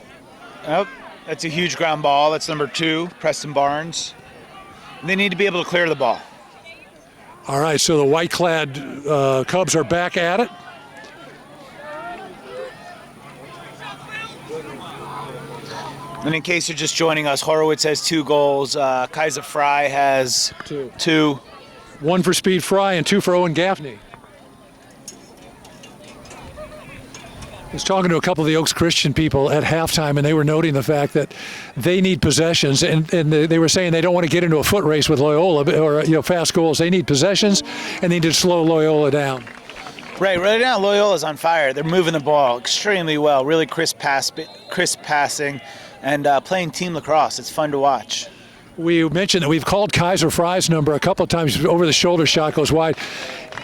Oh, that's a huge ground ball. That's number 2, Preston Barnes. They need to be able to clear the ball. All right, so the white-clad Cubs are back at it. And in case you're just joining us, Horowitz has 2 goals. Kaiser Fry has 2. 1 for Speed Fry and 2 for Owen Gaffney. I was talking to a couple of the Oaks Christian people at halftime, and they were noting the fact that they need possessions, and they were saying they don't want to get into a foot race with Loyola or fast goals. They need possessions, and they need to slow Loyola down. Right now Loyola's on fire. They're moving the ball extremely well, really crisp passing, and playing team lacrosse. It's fun to watch. We mentioned that we've called Kaiser Fry's number a couple of times. Over the shoulder shot goes wide.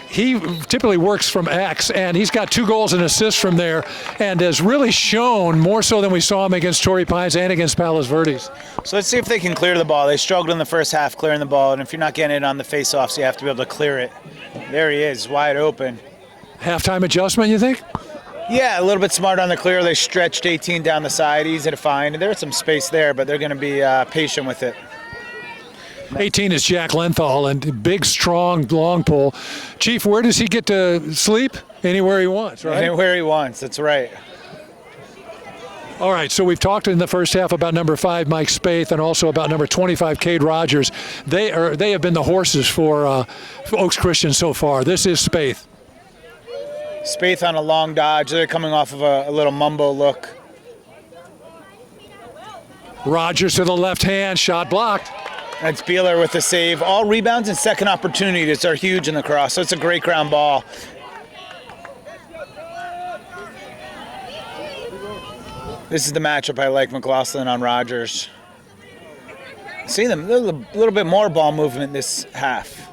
He typically works from X, and he's got 2 goals and assists from there, and has really shown more so than we saw him against Torrey Pines and against Palos Verdes. So let's see if they can clear the ball. They struggled in the first half clearing the ball, and if you're not getting it on the face-offs, you have to be able to clear it. There he is, wide open. Halftime adjustment, you think? Yeah, a little bit smart on the clear. They stretched 18 down the side, easy to find. There's some space there, but they're going to be patient with it. 18 is Jack Lenthal, and big, strong, long pull. Chief, where does he get to sleep? Anywhere he wants, right? Anywhere he wants, that's right. All right, so we've talked in the first half about number 5, Mike Spaeth, and also about number 25, Cade Rogers. They have been the horses for Oaks Christian so far. This is Spaeth. Spaeth on a long dodge. They're coming off of a little mumbo look. Rogers to the left hand, shot blocked. That's Beeler with the save. All rebounds and second opportunities are huge in the cross, so it's a great ground ball. This is the matchup I like, McLaughlin on Rogers. See them, a little bit more ball movement this half.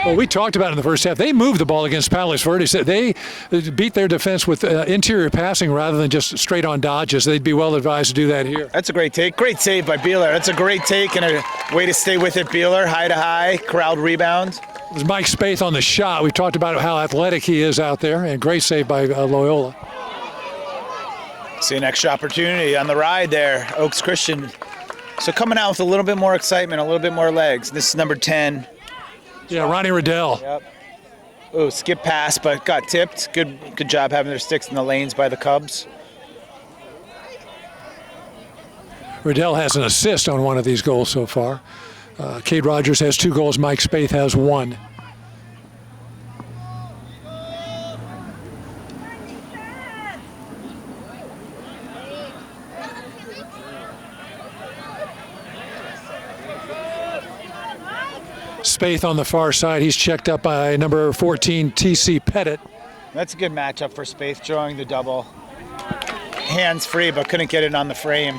Well, we talked about it in the first half. They moved the ball against Palos Verdes. They beat their defense with interior passing rather than just straight-on dodges. They'd be well advised to do that here. That's a great take. Great save by Beeler. That's a great take and a way to stay with it, Beeler. High to high, corralled rebound. It was Mike Spaeth on the shot. We've talked about how athletic he is out there, and great save by Loyola. See an extra opportunity on the ride there, Oaks Christian. So coming out with a little bit more excitement, a little bit more legs. This is number 10. Yeah, Ronnie Riddell. Yep. Oh, skip pass, but got tipped. Good job having their sticks in the lanes by the Cubs. Riddell has an assist on one of these goals so far. Cade Rogers has 2 goals. Mike Spaeth has 1. Spaeth on the far side. He's checked up by number 14, TC Pettit. That's a good matchup for Spaeth, drawing the double. Hands free, but couldn't get it on the frame.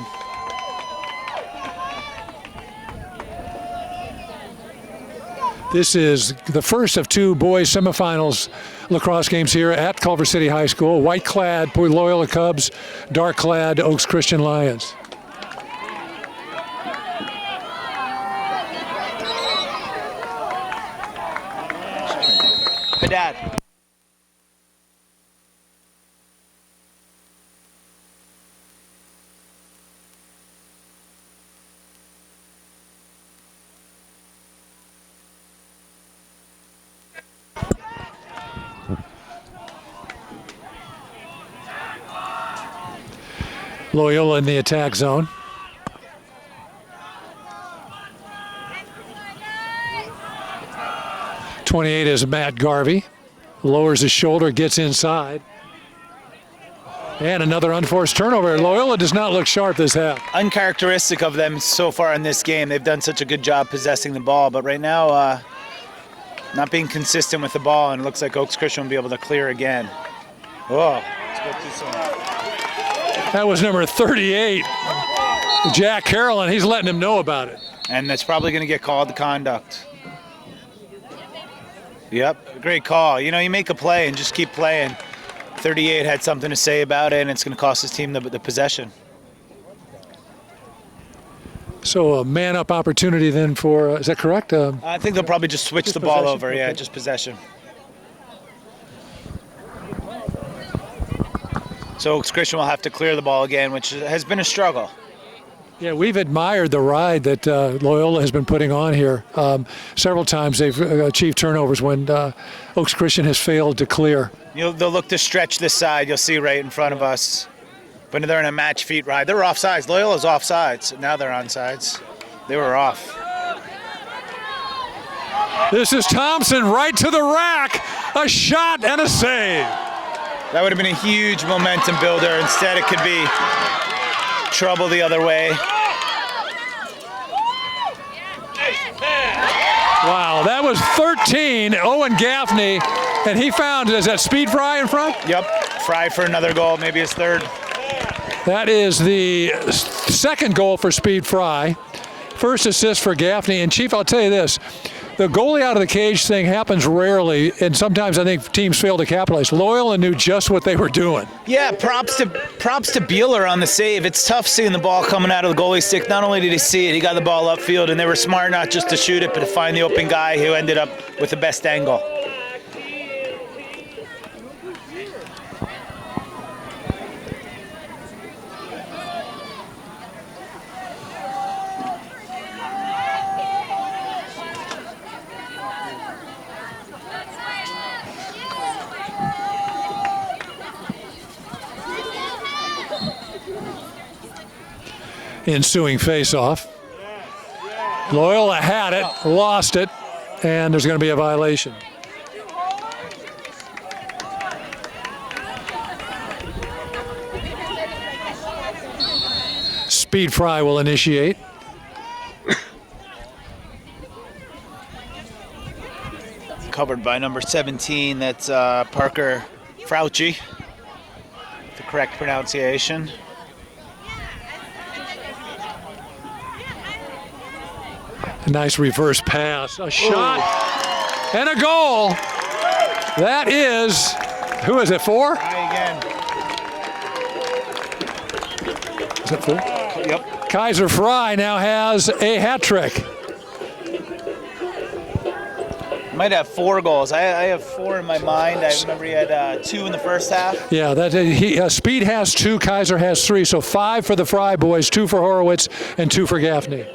This is the first of 2 boys semifinals lacrosse games here at Culver City High School. White-clad Loyola Cubs, dark-clad Oaks Christian Lions. Dad. Loyola in the attack zone. #28 is Matt Garvey. Lowers his shoulder, gets inside. And another unforced turnover. Loyola does not look sharp this half. Uncharacteristic of them so far in this game. They've done such a good job possessing the ball, but right now, not being consistent with the ball, and it looks like Oaks Christian will be able to clear again. Oh, let's go too soon. That was number 38, Jack Carroll. He's letting him know about it. And that's probably going to get called to conduct. Yep, great call. You know, you make a play and just keep playing. 38 had something to say about it, and it's going to cost his team the possession. So a man-up opportunity then for, is that correct? I think they'll probably just switch the ball over. Okay. Yeah, just possession. So Oaks Christian will have to clear the ball again, which has been a struggle. Yeah, we've admired the ride that Loyola has been putting on here. Several times they've achieved turnovers when Oaks Christian has failed to clear. They'll look to stretch this side. You'll see right in front of us. But they're in a match feet ride. They were offsides. Loyola's offsides. Now they're onsides. They were off. This is Thompson right to the rack. A shot and a save. That would have been a huge momentum builder. Instead, it could be trouble the other way. Wow, that was 13, Owen Gaffney, and he found, is that Speed Fry in front? Yep, Fry for another goal, maybe his third. That is the second goal for Speed Fry. First assist for Gaffney, and Chief, I'll tell you this, the goalie out of the cage thing happens rarely, and sometimes I think teams fail to capitalize. Loyola knew just what they were doing. Yeah, props to Beeler on the save. It's tough seeing the ball coming out of the goalie stick. Not only did he see it, he got the ball upfield, and they were smart not just to shoot it, but to find the open guy who ended up with the best angle. Ensuing face-off. Loyola had it, lost it, and there's going to be a violation. Speed Fry will initiate. covered by number 17. That's Parker Frauchi, the correct pronunciation. A nice reverse pass, a shot, and a goal. That is, who is it, 4? Try again. Is it 4? Yep. Kaiser Fry now has a hat trick. Might have 4 goals. I have 4 in my mind. I remember he had 2 in the first half. Yeah, Speed has 2, Kaiser has 3, so 5 for the Fry boys, 2 for Horowitz, and 2 for Gaffney.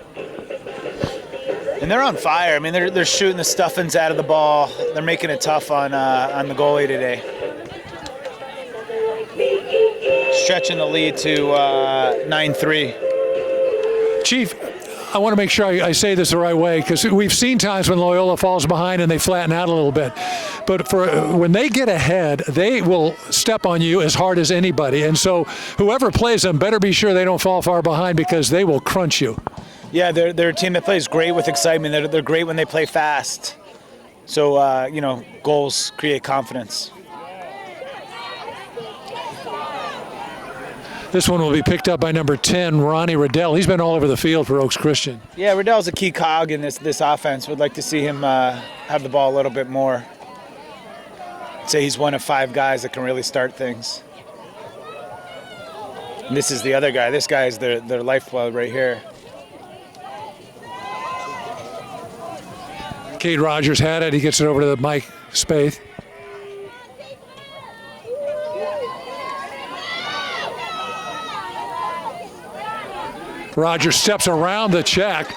And they're on fire. I mean, they're shooting the stuffings out of the ball. They're making it tough on the goalie today. Stretching the lead to 9-3. Chief, I want to make sure I say this the right way, because we've seen times when Loyola falls behind and they flatten out a little bit. But when they get ahead, they will step on you as hard as anybody. And so whoever plays them better be sure they don't fall far behind, because they will crunch you. Yeah, they're a team that plays great with excitement. They're great when they play fast. So, goals create confidence. This one will be picked up by number 10, Ronnie Riddell. He's been all over the field for Oaks Christian. Yeah, Riddell's a key cog in this offense. Would like to see him have the ball a little bit more. I'd say he's one of 5 guys that can really start things. And this is the other guy. This guy is their lifeblood right here. Cade Rogers had it. He gets it over to Mike Spaeth. Rogers steps around the check.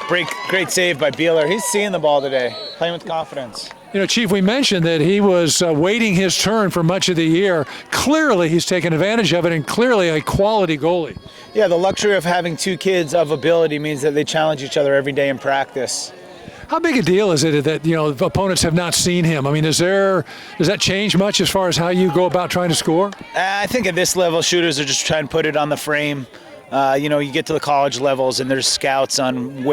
Great save by Beeler. He's seeing the ball today, playing with confidence. You know, Chief, we mentioned that he was waiting his turn for much of the year. Clearly, he's taken advantage of it, and clearly a quality goalie. Yeah, the luxury of having 2 kids of ability means that they challenge each other every day in practice. How big a deal is it that, opponents have not seen him? I mean, does that change much as far as how you go about trying to score? I think at this level, shooters are just trying to put it on the frame. You get to the college levels, and there's scouts on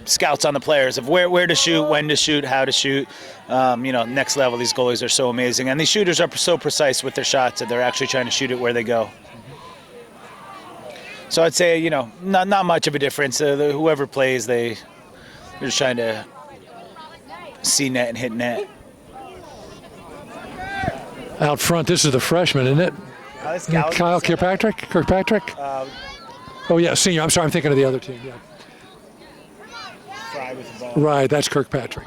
scouts on the players of where to shoot, when to shoot, how to shoot. Next level, these goalies are so amazing, and these shooters are so precise with their shots that they're actually trying to shoot it where they go. So I'd say, not much of a difference. Whoever plays, they're just trying to see net and hit net. Out front, this is the freshman, isn't it? Kyle Kirkpatrick? Oh, yeah, senior. I'm sorry, I'm thinking of the other team. Yeah. Fry with the ball. Right, that's Kirkpatrick.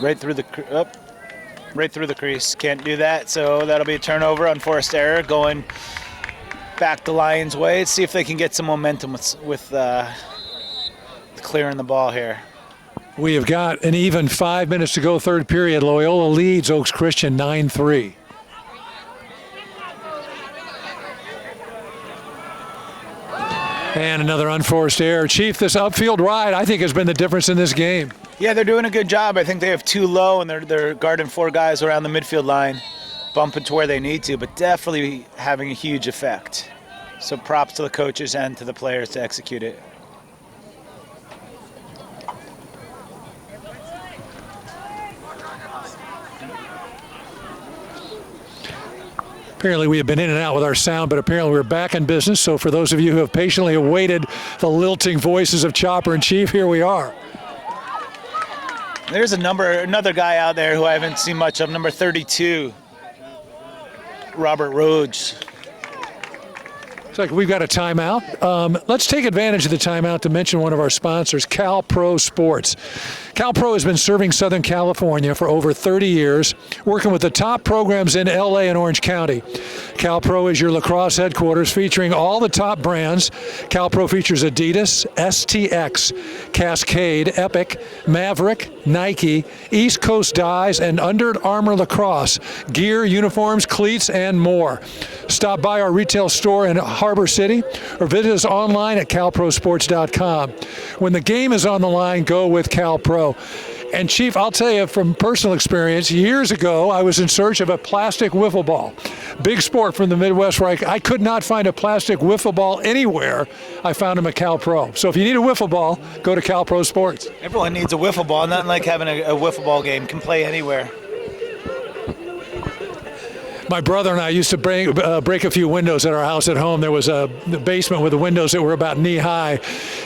Right through the crease. Can't do that, so that'll be a turnover, unforced error, going back the Lions' way. Let's see if they can get some momentum with clearing the ball here. We have got an even 5 minutes to go, third period. Loyola leads Oaks Christian 9-3. And another unforced error. Chief, this upfield ride, I think, has been the difference in this game. Yeah, they're doing a good job. I think they have 2 low, and they're guarding 4 guys around the midfield line, bumping to where they need to, but definitely having a huge effect. So props to the coaches and to the players to execute it. Apparently we have been in and out with our sound, but apparently we're back in business. So for those of you who have patiently awaited the lilting voices of Chopper and Chief, here we are. There's another guy out there who I haven't seen much of, number 32, Robert Rhodes. Looks like we've got a timeout. Let's take advantage of the timeout to mention one of our sponsors, Cal Pro Sports. Cal Pro has been serving Southern California for over 30 years, working with the top programs in LA and Orange County. Cal Pro is your lacrosse headquarters, featuring all the top brands. Cal Pro features Adidas, STX, Cascade, Epic, Maverick, Nike, East Coast Dyes, and Under Armour Lacrosse, gear, uniforms, cleats, and more. Stop by our retail store in Harbor City or visit us online at calprosports.com. When the game is on the line, go with Cal Pro. And Chief, I'll tell you from personal experience, years ago I was in search of a plastic wiffle ball. Big sport from the Midwest where I could not find a plastic wiffle ball anywhere. I found them at Cal Pro. So if you need a wiffle ball, go to Cal Pro Sports. Everyone needs a wiffle ball. Nothing like having a wiffle ball game. Can play anywhere. My brother and I used to break a few windows at our house at home. There was a basement with the windows that were about knee high,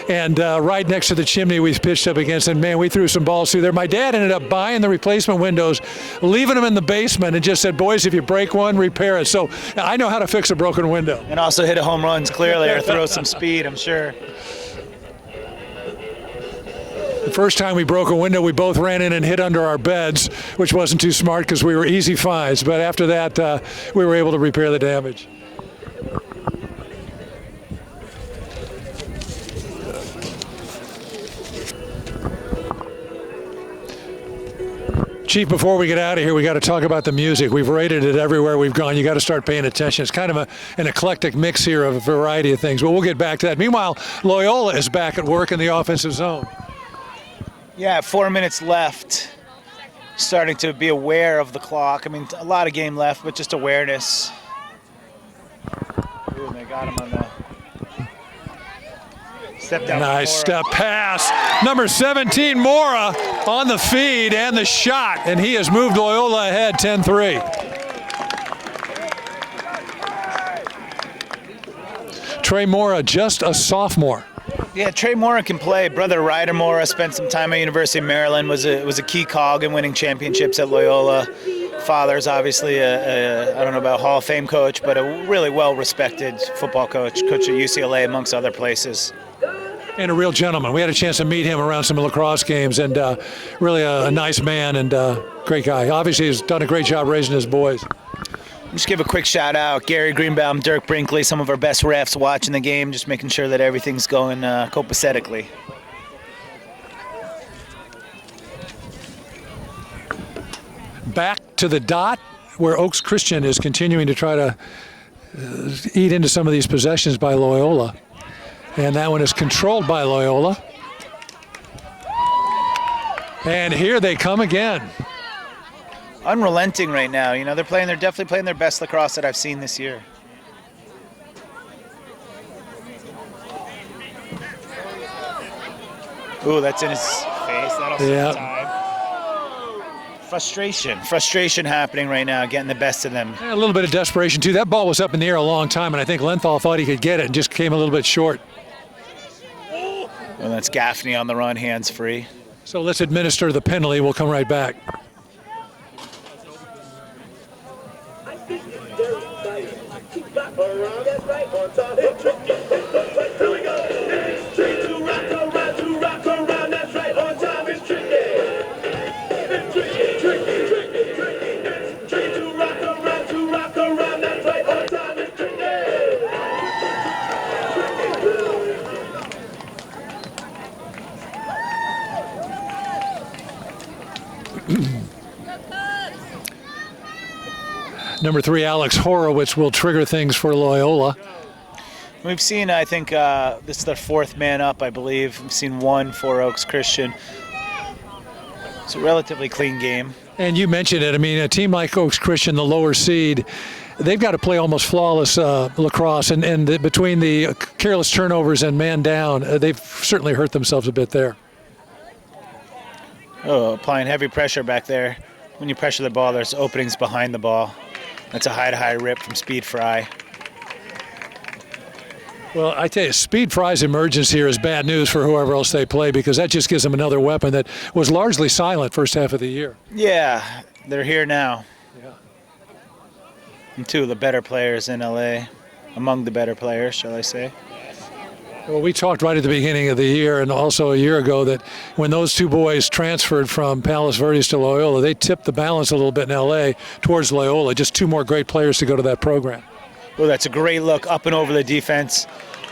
and right next to the chimney we pitched up against, and man, we threw some balls through there. My dad ended up buying the replacement windows, leaving them in the basement, and just said, boys, if you break one, repair it. So I know how to fix a broken window. And also hit a home runs clearly, or throw some speed, I'm sure. The first time we broke a window, we both ran in and hid under our beds, which wasn't too smart because we were easy finds. But after that, we were able to repair the damage. Chief, before we get out of here, we got to talk about the music. We've rated it everywhere we've gone. You got to start paying attention. It's kind of an eclectic mix here of a variety of things, but we'll get back to that. Meanwhile, Loyola is back at work in the offensive zone. Yeah, 4 minutes left. Starting to be aware of the clock. I mean, a lot of game left, but just awareness. Ooh, they got him on the step down. Nice step pass. Number 17, Mora, on the feed and the shot, and he has moved Loyola ahead 10-3. Trey Mora, just a sophomore. Yeah, Trey Mora can play. Brother Ryder Mora spent some time at University of Maryland, was a key cog in winning championships at Loyola. Father's obviously I don't know about Hall of Fame coach, but a really well-respected football coach at UCLA amongst other places. And a real gentleman. We had a chance to meet him around some lacrosse games, and really a nice man and great guy. Obviously, he's done a great job raising his boys. Just give a quick shout out, Gary Greenbaum, Dirk Brinkley, some of our best refs watching the game, just making sure that everything's going copacetically. Back to the dot, where Oaks Christian is continuing to try to eat into some of these possessions by Loyola. And that one is controlled by Loyola. And here they come again. Unrelenting right now. You know, they're definitely playing their best lacrosse that I've seen this year. Ooh, that's in his face. That'll save time. Frustration happening right now, getting the best of them. A little bit of desperation, too. That ball was up in the air a long time, and I think Lenthal thought he could get it and just came a little bit short. And that's Gaffney on the run, hands free. So let's administer the penalty. We'll come right back. Number 3, Alex Horowitz, will trigger things for Loyola. We've seen, I think, this is their 4th man up, I believe. We've seen 1 for Oaks Christian. It's a relatively clean game. And you mentioned it. I mean, a team like Oaks Christian, the lower seed, they've got to play almost flawless lacrosse. And between the careless turnovers and man down, they've certainly hurt themselves a bit there. Oh, applying heavy pressure back there. When you pressure the ball, there's openings behind the ball. That's a high-to-high rip from Speed Fry. Well, I tell you, Speed Fry's emergence here is bad news for whoever else they play, because that just gives them another weapon that was largely silent first half of the year. Yeah, they're here now. Yeah. And 2 of the better players in LA, among the better players, shall I say. Well, we talked right at the beginning of the year and also a year ago that when those 2 boys transferred from Palos Verdes to Loyola, they tipped the balance a little bit in LA towards Loyola. Just 2 more great players to go to that program. Well, that's a great look up and over the defense.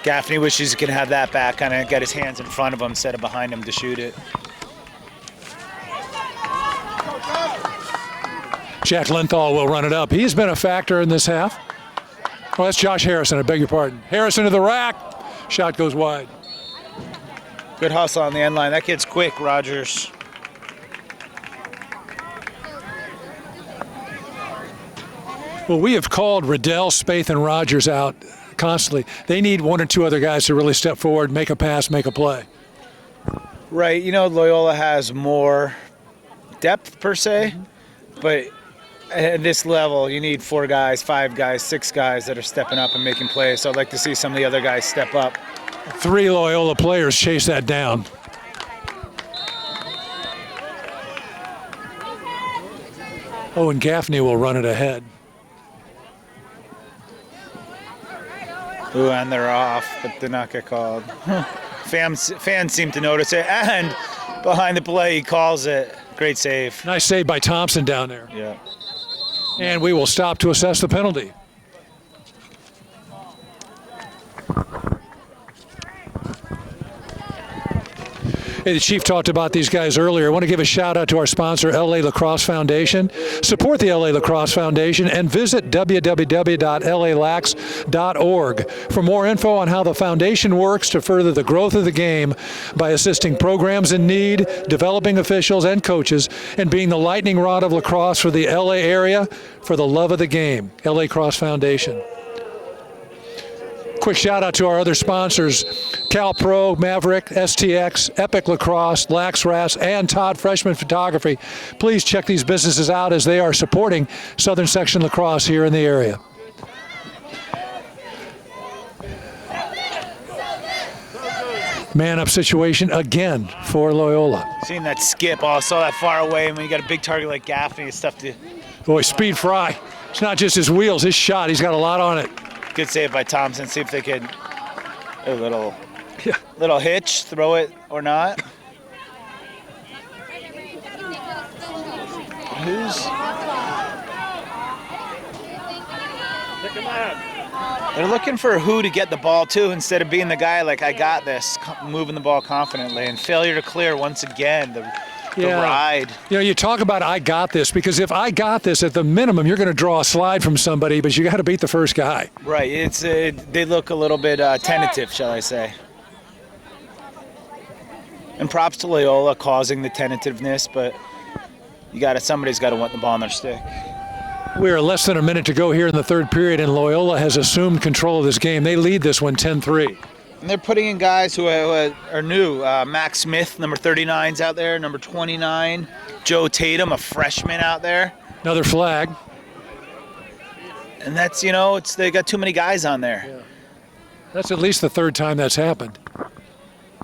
Gaffney wishes he could have that back, kind of get his hands in front of him instead of behind him to shoot it. Jack Lenthal will run it up. He's been a factor in this half. Oh, that's Josh Harrison, I beg your pardon. Harrison to the rack. Shot goes wide. Good hustle on the end line. That kid's quick, Rogers. Well, we have called Riddell, Spaeth, and Rogers out constantly. They need one or two other guys to really step forward, make a pass, make a play. Right. You know, Loyola has more depth per se, but at this level, you need 4 guys, 5 guys, 6 guys that are stepping up and making plays. So I'd like to see some of the other guys step up. 3 Loyola players chase that down. Oh, and Gaffney will run it ahead. Ooh, and they're off, but did not get called. Fans seem to notice it, and behind the play, he calls it. Great save. Nice save by Thompson down there. Yeah. And we will stop to assess the penalty. Hey, the Chief talked about these guys earlier. I want to give a shout out to our sponsor, LA Lacrosse Foundation. Support the LA Lacrosse Foundation and visit www.lalax.org for more info on how the foundation works to further the growth of the game by assisting programs in need, developing officials and coaches, and being the lightning rod of lacrosse for the LA area for the love of the game. LA Cross Foundation. Quick shout out to our other sponsors, Cal Pro, Maverick, STX, Epic Lacrosse, LaxRatz, and Todd Freshman Photography. Please check these businesses out as they are supporting Southern Section Lacrosse here in the area. Man-up situation again for Loyola. Seeing that skip, I saw that far away, and when you got a big target like Gaffney, it's tough to... Boy, speed fry. It's not just his wheels, his shot. He's got a lot on it. Good save by Thompson. See if they could a little hitch, throw it or not. They're looking for who to get the ball to instead of being the guy like, I got this, moving the ball confidently, and failure to clear once again. The ride. You know, you talk about I got this, because if I got this, at the minimum, you're going to draw a slide from somebody, but you got to beat the first guy. Right. It's they look a little bit tentative, shall I say. And props to Loyola causing the tentativeness, but somebody's got to want the ball on their stick. We are less than a minute to go here in the third period, and Loyola has assumed control of this game. They lead this one 10-3. And they're putting in guys who are new. Max Smith, number 39's out there. Number 29, Joe Tatum, a freshman out there. Another flag. And that's, they got too many guys on there. Yeah. That's at least the third time that's happened.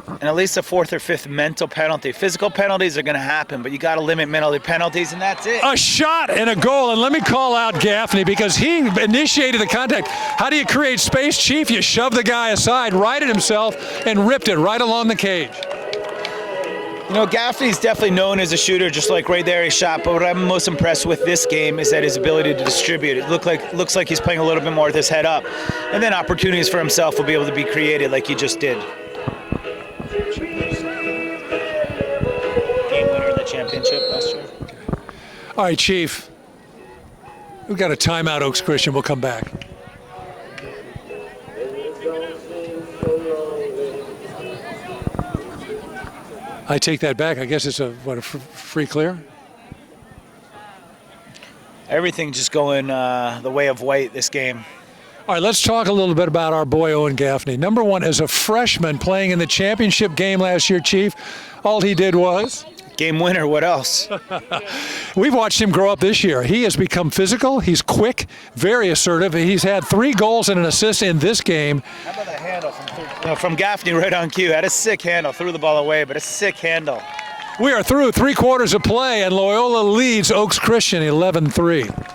And at least a 4th or 5th mental penalty. Physical penalties are going to happen, but you got to limit mental penalties, and that's it. A shot and a goal, and let me call out Gaffney because he initiated the contact. How do you create space, Chief? You shove the guy aside, righted himself, and ripped it right along the cage. Gaffney's definitely known as a shooter, just like right there he shot, but what I'm most impressed with this game is that his ability to distribute. It looks like he's playing a little bit more with his head up, and then opportunities for himself will be able to be created like he just did. Game winner in the championship last year. All right, Chief. We've got a timeout, Oaks Christian. We'll come back. I take that back. I guess it's a free clear? Everything just going the way of white this game. All right, let's talk a little bit about our boy Owen Gaffney. Number one, as a freshman playing in the championship game last year, Chief, all he did was... Game winner, what else? We've watched him grow up this year. He has become physical. He's quick, very assertive. He's had 3 goals and an assist in this game. How about that handle from Gaffney right on cue? Had a sick handle, threw the ball away, but a sick handle. We are through 3 quarters of play, and Loyola leads Oaks Christian 11-3.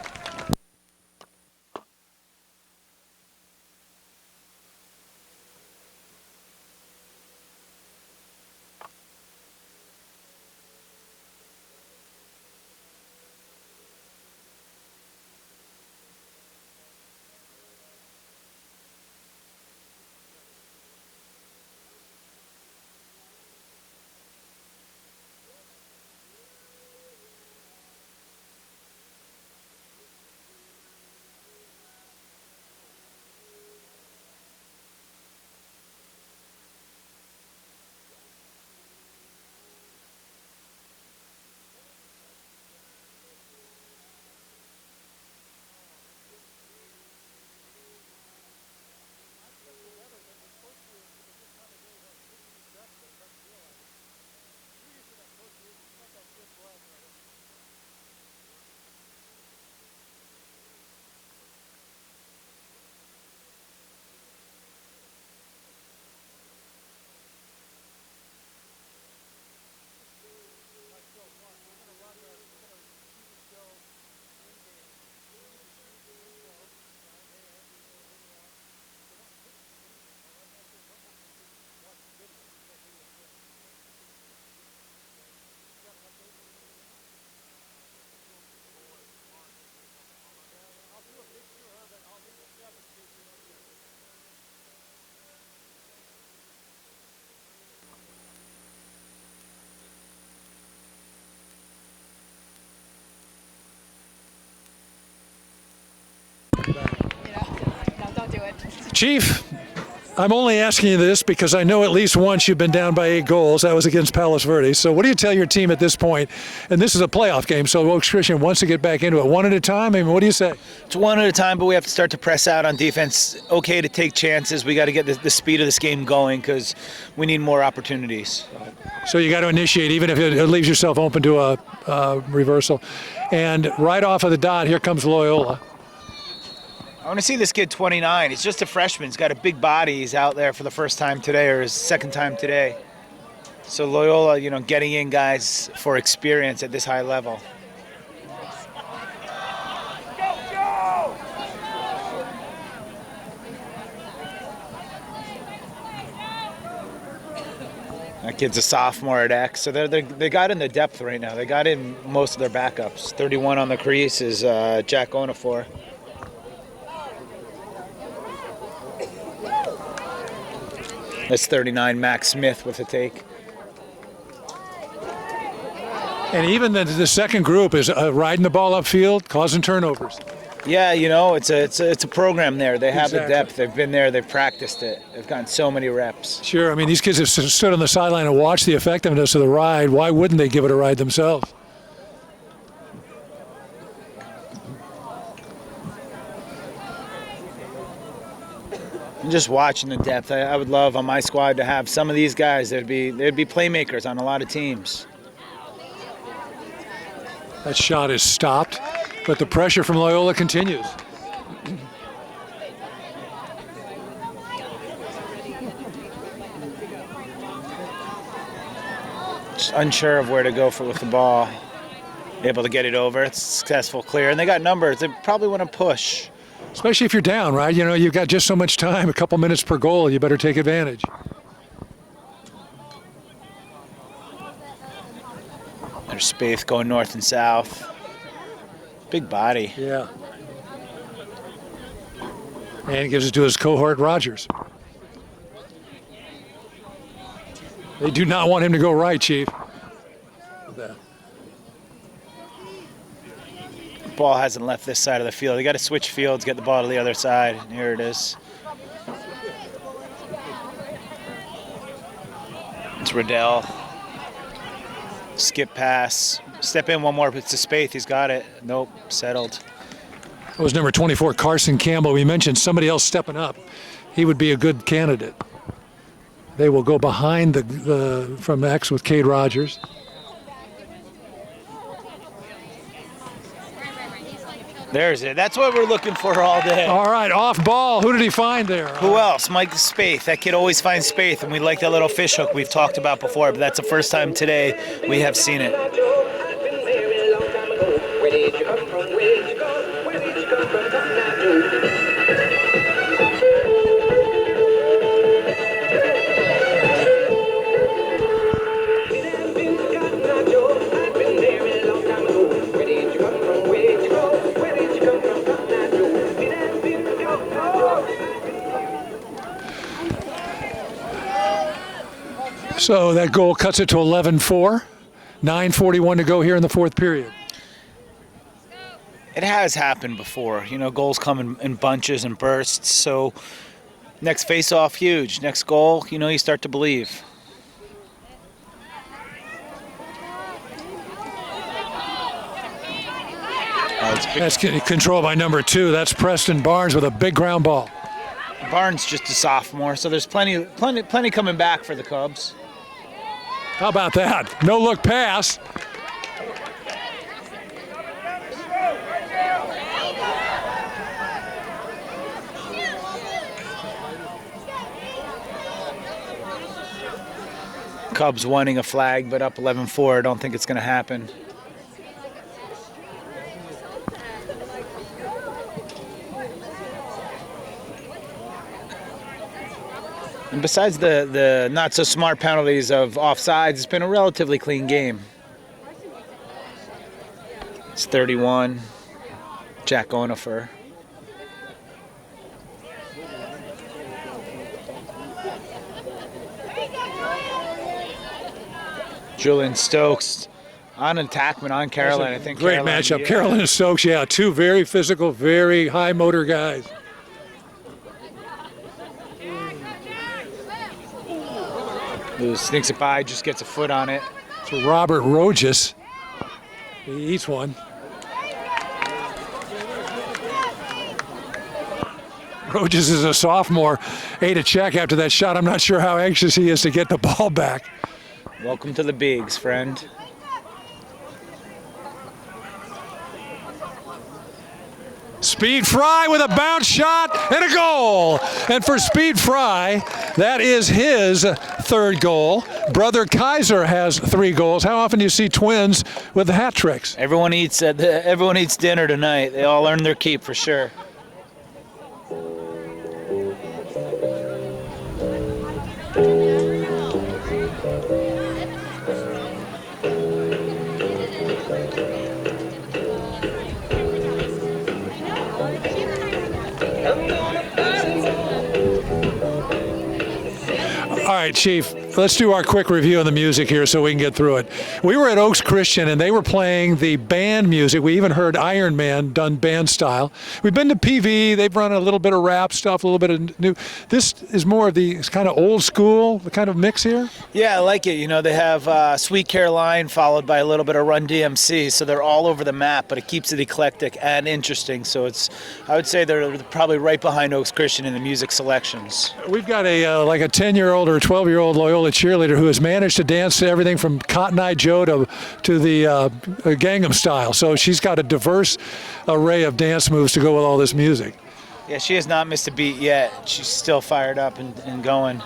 Chief, I'm only asking you this because I know at least once you've been down by 8 goals. That was against Palos Verdes. So what do you tell your team at this point? And this is a playoff game, so Oaks Christian wants to get back into it. One at a time? I mean, what do you say? It's one at a time, but we have to start to press out on defense. Okay to take chances. We got to get the speed of this game going because we need more opportunities. So you got to initiate, even if it leaves yourself open to a reversal. And right off of the dot, here comes Loyola. I want to see this kid 29. He's just a freshman. He's got a big body. He's out there for the first time today or his second time today. So Loyola, you know, getting in guys for experience at this high level. That kid's a sophomore at X, so they got in the depth right now. They got in most of their backups. 31 on the crease is Jack Onafor. That's 39, Max Smith with a take. And even the second group is riding the ball upfield, causing turnovers. Yeah, you know, it's a program there. They have Exactly. the depth. They've been there. They've practiced it. They've gotten so many reps. Sure, I mean, these kids have stood on the sideline and watched the effectiveness of the ride. Why wouldn't they give it a ride themselves? And just watching the depth, I would love on my squad to have some of these guys. They'd be playmakers on a lot of teams. That shot is stopped, but the pressure from Loyola continues. Just unsure of where to go with the ball. Able to get it over. It's a successful clear. And they got numbers. They probably want to push. Especially if you're down, right? You know, you've got just so much time, a couple minutes per goal. You better take advantage. There's Spaeth going north and south. Big body. Yeah. And he gives it to his cohort, Rogers. They do not want him to go right, Chief. Ball hasn't left this side of the field. They got to switch fields, get the ball to the other side. And here it is. It's Riddell. Skip pass. Step in one more. It's to Spaeth. He's got it. Nope. Settled. That was number 24, Carson Campbell. We mentioned somebody else stepping up. He would be a good candidate. They will go behind the from X with Cade Rogers. There's it. That's what we're looking for all day. All right, off ball. Who did he find there? Who else? Mike Spaeth. That kid always finds Spaeth, and we like that little fish hook we've talked about before, but that's the first time today we have seen it. So that goal cuts it to 11-4. 9:41 to go here in the fourth period. It has happened before. You know, goals come in bunches and bursts. So next face-off, huge. Next goal, you know, you start to believe. That's controlled by number 2. That's Preston Barnes with a big ground ball. Barnes just a sophomore, so there's plenty coming back for the Cubs. How about that? No look pass. Cubs wanting a flag, but up 11-4. I don't think it's going to happen. And besides the not-so-smart penalties of offsides, it's been a relatively clean game. It's 31. Jack Onafor. Julian Stokes on attackman on Caroline. I think Great Caroline, matchup. yeah. Carolyn and Stokes, yeah, two very physical, very high motor guys. Who sneaks it by, just gets a foot on it. For Robert Rojas. He eats one. Rojas is a sophomore. Ate a check after that shot. I'm not sure how anxious he is to get the ball back. Welcome to the bigs, friend. Speed Fry with a bounce shot and a goal. And for Speed Fry, that is his third goal. Brother Kaiser has 3 goals. How often do you see twins with the hat tricks? Everyone eats dinner tonight. They all earn their keep for sure. All right, Chief, let's do our quick review of the music here so we can get through it. We were at Oaks Christian, and they were playing the band music. We even heard Iron Man done band style. We've been to PV. They've run a little bit of rap stuff, a little bit of new. This is more of the kind of old school kind of mix here? Yeah, I like it. You know, they have Sweet Caroline followed by a little bit of Run DMC, so they're all over the map, but it keeps it eclectic and interesting. So I would say they're probably right behind Oaks Christian in the music selections. We've got like a 10-year-old or a 12-year-old Loyola cheerleader who has managed to dance to everything from Cotton Eye Joe to the Gangnam Style. So she's got a diverse array of dance moves to go with all this music. Yeah, she has not missed a beat yet. She's still fired up and going.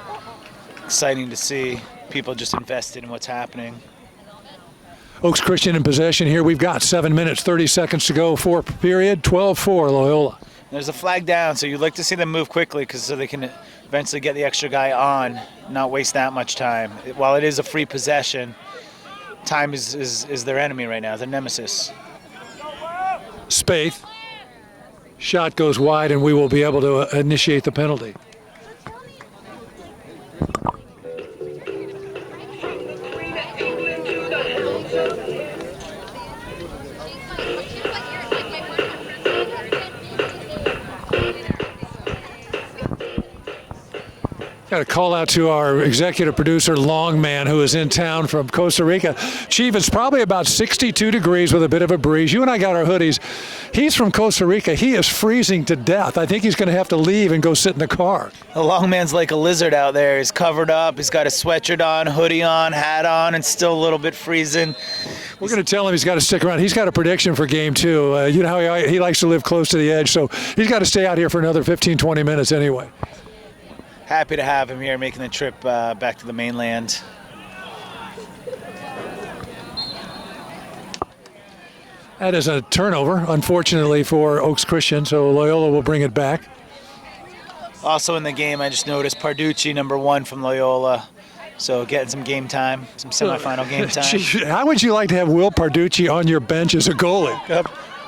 Exciting to see people just invested in what's happening. Oaks Christian in possession here. We've got 7 minutes, 30 seconds to go, 4th period, 12-4 Loyola. There's a flag down, so you'd like to see them move quickly so they can eventually get the extra guy on, not waste that much time. While it is a free possession, time is their enemy right now, their nemesis. Spaeth. Shot goes wide, and we will be able to initiate the penalty. Got a call out to our executive producer, Longman, who is in town from Costa Rica. Chief, it's probably about 62 degrees with a bit of a breeze. You and I got our hoodies. He's from Costa Rica. He is freezing to death. I think he's going to have to leave and go sit in the car. The Longman's like a lizard out there. He's covered up. He's got a sweatshirt on, hoodie on, hat on, and still a little bit freezing. We're going to tell him he's got to stick around. He's got a prediction for game 2. You know how he likes to live close to the edge, so he's got to stay out here for another 15, 20 minutes anyway. Happy to have him here making the trip back to the mainland. That is a turnover, unfortunately, for Oaks Christian, so Loyola will bring it back. Also in the game, I just noticed Parducci, number 1 from Loyola. So getting some game time, some semifinal game time. How would you like to have Will Parducci on your bench as a goalie?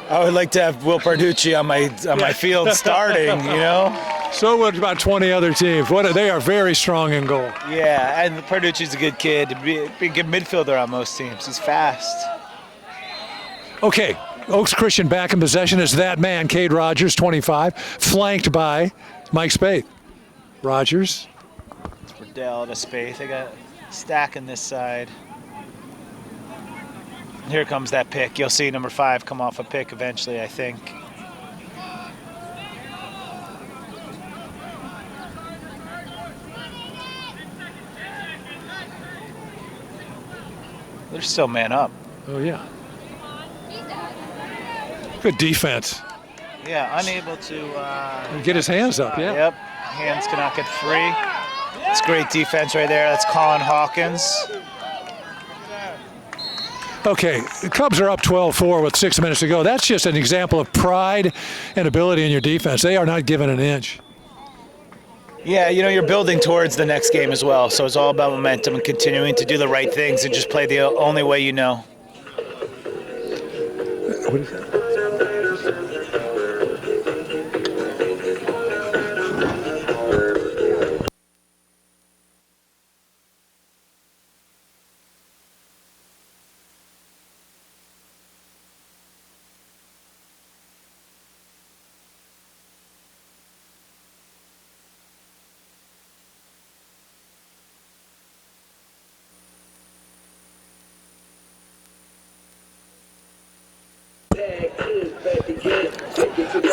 I would like to have Will Parducci on my field starting, you know? So would about 20 other teams. They are very strong in goal. Yeah, and Parducci's a good kid. Be a good midfielder on most teams. He's fast. Okay, Oaks Christian back in possession is that man, Cade Rogers, 25, flanked by Mike Spaeth. Rogers. It's Riddell to Spaeth. They got stacking this side. Here comes that pick. You'll see number 5 come off a pick eventually, I think. They're still man up. Oh, yeah. Good defense. Yeah, unable to get his hands up, yeah. Yep, hands cannot get free. It's great defense right there. That's Colin Hawkins. Okay, the Cubs are up 12-4 with 6 minutes to go. That's just an example of pride and ability in your defense. They are not given an inch. Yeah, you know, you're building towards the next game as well, so it's all about momentum and continuing to do the right things and just play the only way you know. What is that?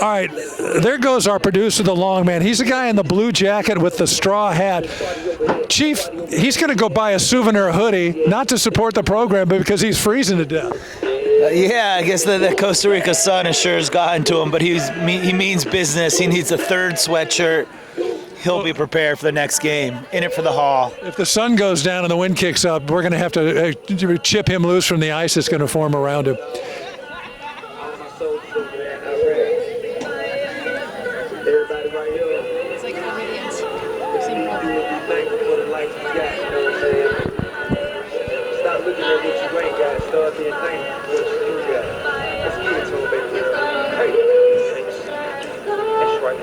All right, there goes our producer, the long man. He's the guy in the blue jacket with the straw hat. Chief, he's going to go buy a souvenir hoodie, not to support the program, but because he's freezing to death. Yeah, I guess the Costa Rica sun has sure has gotten to him, but he means business. He needs a third sweatshirt. He'll be prepared for the next game. In it for the haul. If the sun goes down and the wind kicks up, we're going to have to chip him loose from the ice that's going to form around him. It's like Floridians. Same problem. Stop looking at what you ain't got. Start being thankful for what you do got. Let's give it to him, baby girl. Hey, thanks. That's right.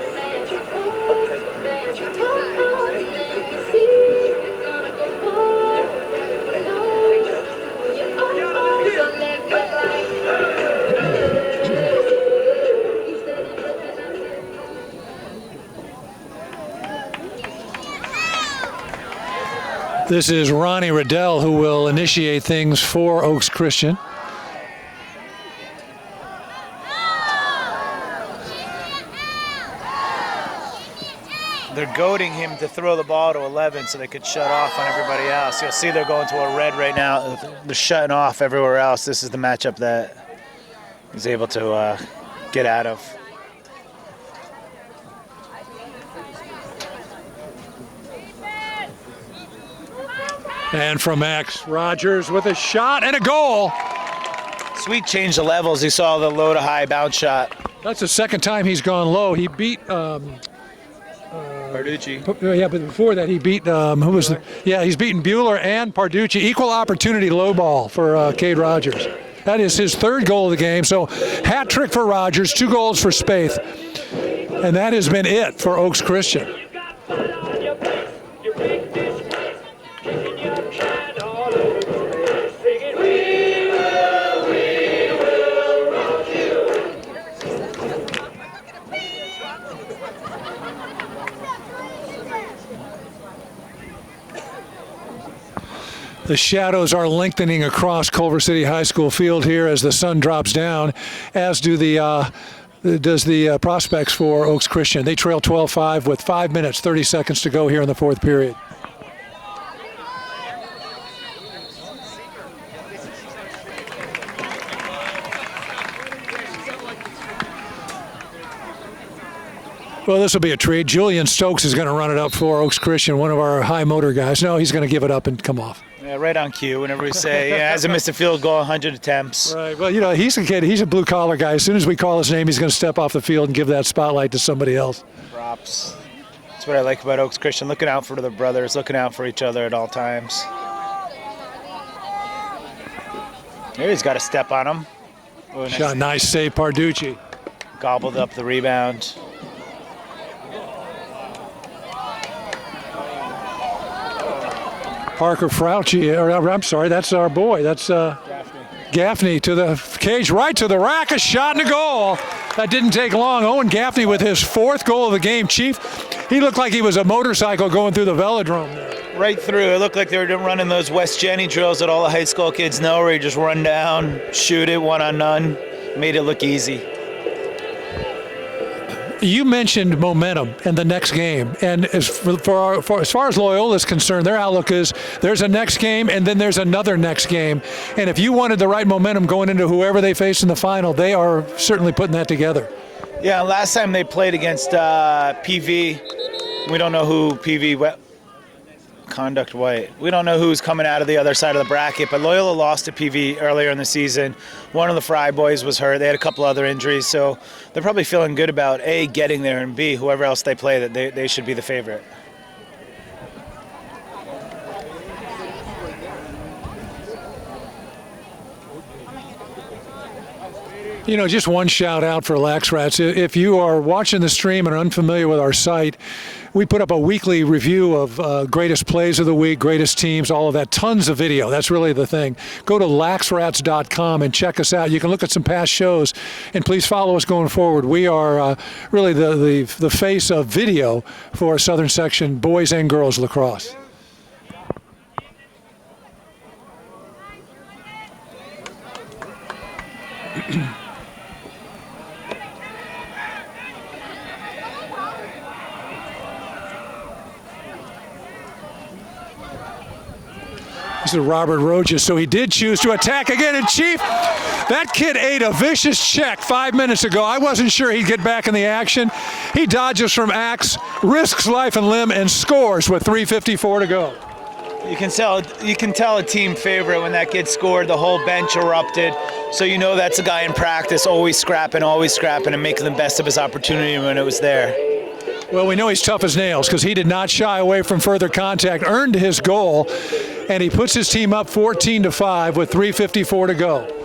This is Ronnie Riddell who will initiate things for Oaks Christian. They're goading him to throw the ball to 11 so they could shut off on everybody else. You'll see they're going to a red right now. They're shutting off everywhere else. This is the matchup that he's able to get out of. And from Max Rogers with a shot and a goal. Sweet change of levels. You saw the low to high bounce shot. That's the second time he's gone low. He beat Parducci. yeah, but before that he beat who was the? Yeah, he's beaten Bueller and Parducci. Equal opportunity low ball for Cade Rogers. That is his third goal of the game. So hat trick for Rogers, 2 goals for Spaeth, and that has been it for Oaks Christian. The shadows are lengthening across Culver City High School field here as the sun drops down, as do the prospects for Oaks Christian. They trail 12-5 with 5 minutes, 30 seconds to go here in the fourth period. Well, this will be a treat. Julian Stokes is going to run it up for Oaks Christian, one of our high motor guys. No, he's going to give it up and come off. Yeah, right on cue. Whenever we say, hasn't missed a field goal, 100 attempts. Right. Well, you know, he's a kid. He's a blue-collar guy. As soon as we call his name, he's going to step off the field and give that spotlight to somebody else. Props. That's what I like about Oaks Christian, looking out for the brothers, looking out for each other at all times. There, he's got a step on him. Oh, Shot, nice save, Parducci. Gobbled up the rebound. Parker Frauci, or I'm sorry, that's our boy. That's Gaffney to the cage, right to the rack, a shot and a goal. That didn't take long. Owen Gaffney with his 4th goal of the game. Chief, he looked like he was a motorcycle going through the velodrome there. Right through. It looked like they were running those West Jenny drills that all the high school kids know, where you just run down, shoot it, one on none. Made it look easy. You mentioned momentum in the next game, and as far as Loyola is concerned, their outlook is there's a next game and then there's another next game. And if you wanted the right momentum going into whoever they face in the final, they are certainly putting that together. Yeah, last time they played against PV, we don't know who PV Conduct White. We don't know who's coming out of the other side of the bracket, but Loyola lost to PV earlier in the season. One of the Fry boys was hurt. They had a couple other injuries, so they're probably feeling good about A, getting there, and B, whoever else they play, that they should be the favorite. You know, just one shout out for LaxRatz. If you are watching the stream and are unfamiliar with our site, we put up a weekly review of greatest plays of the week, greatest teams, all of that. Tons of video. That's really the thing. Go to LaxRatz.com and check us out. You can look at some past shows, and please follow us going forward. We are really the face of video for Southern Section boys and girls lacrosse. This is Robert Rojas, so he did choose to attack again. And Chief, that kid ate a vicious check 5 minutes ago. I wasn't sure he'd get back in the action. He dodges from Axe, risks life and limb, and scores with 3:54 to go. You can tell a team favorite when that kid scored. The whole bench erupted. So you know that's a guy in practice, always scrapping, and making the best of his opportunity when it was there. Well, we know he's tough as nails because he did not shy away from further contact, earned his goal, and he puts his team up 14-5 with 3:54 to go.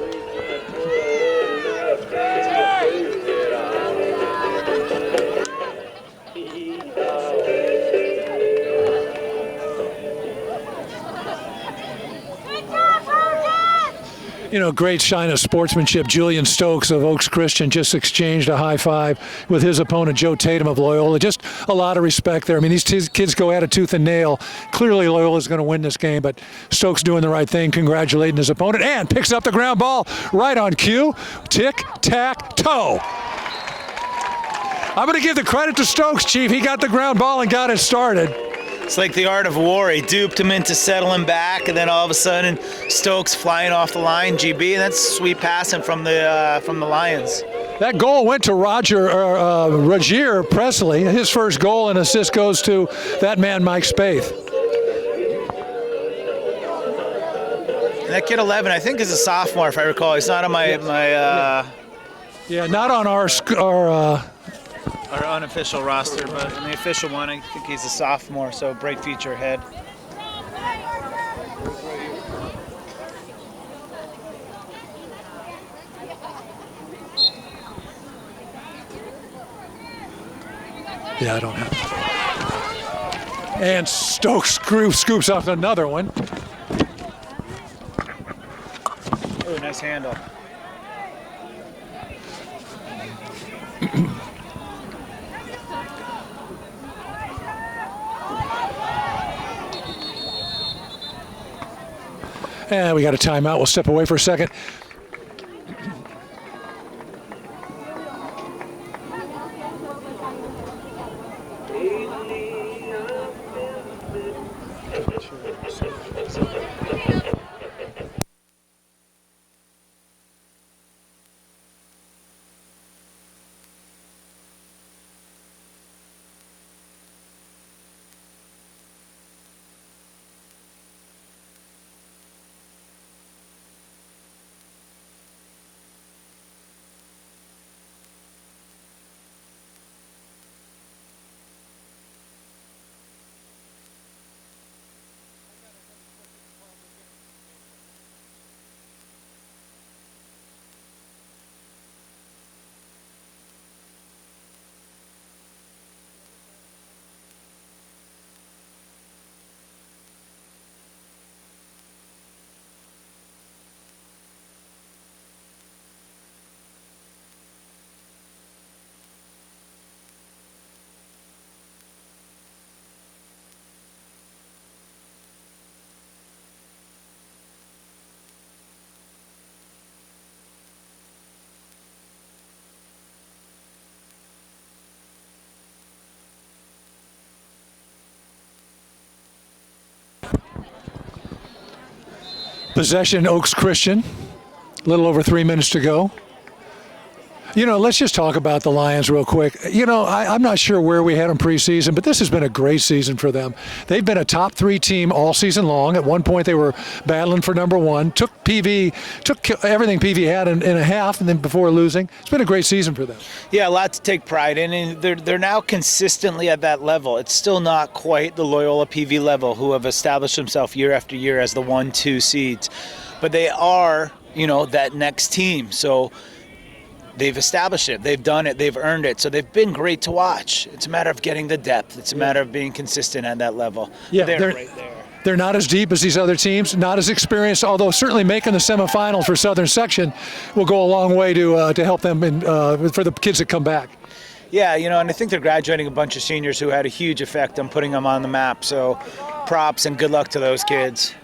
You know, great shine of sportsmanship. Julian Stokes of Oaks Christian just exchanged a high five with his opponent, Joe Tatum of Loyola. Just a lot of respect there. I mean, these kids go at it tooth and nail. Clearly, Loyola's going to win this game, but Stokes doing the right thing, congratulating his opponent, and picks up the ground ball right on cue. Tic-tac-toe. I'm going to give the credit to Stokes, Chief. He got the ground ball and got it started. It's like the art of war. He duped him into settling back, and then all of a sudden, Stokes flying off the line, GB, and that's sweet passing from the Lions. That goal went to Roger Presley. His first goal and assist goes to that man, Mike Spaeth. And that kid 11, I think, is a sophomore, if I recall. He's not on Yeah, not on our unofficial roster, but on the official one, I think he's a sophomore, so bright future ahead. Yeah, I don't have it. And Stokes scoops off another one. Oh, nice handle. And we got a timeout. We'll step away for a second. Possession, Oaks Christian. A little over 3 minutes to go. You know, let's just talk about the Lions real quick. You know, I'm not sure where we had them preseason, but this has been a great season for them. They've been a top 3 team all season long. At one point, they were battling for number 1. Took everything PV had in a half, and then before losing. It's been a great season for them. Yeah, a lot to take pride in, and they're now consistently at that level. It's still not quite the Loyola PV level, who have established themselves year after year as the 1-2 seeds, but they are, you know, that next team. So they've established it. They've done it. They've earned it. So they've been great to watch. It's a matter of getting the depth. It's a matter of being consistent at that level. Yeah, they're right there. They're not as deep as these other teams, not as experienced, although certainly making the semifinals for Southern Section will go a long way to help them for the kids that come back. Yeah, you know, and I think they're graduating a bunch of seniors who had a huge effect on putting them on the map. So props and good luck to those kids.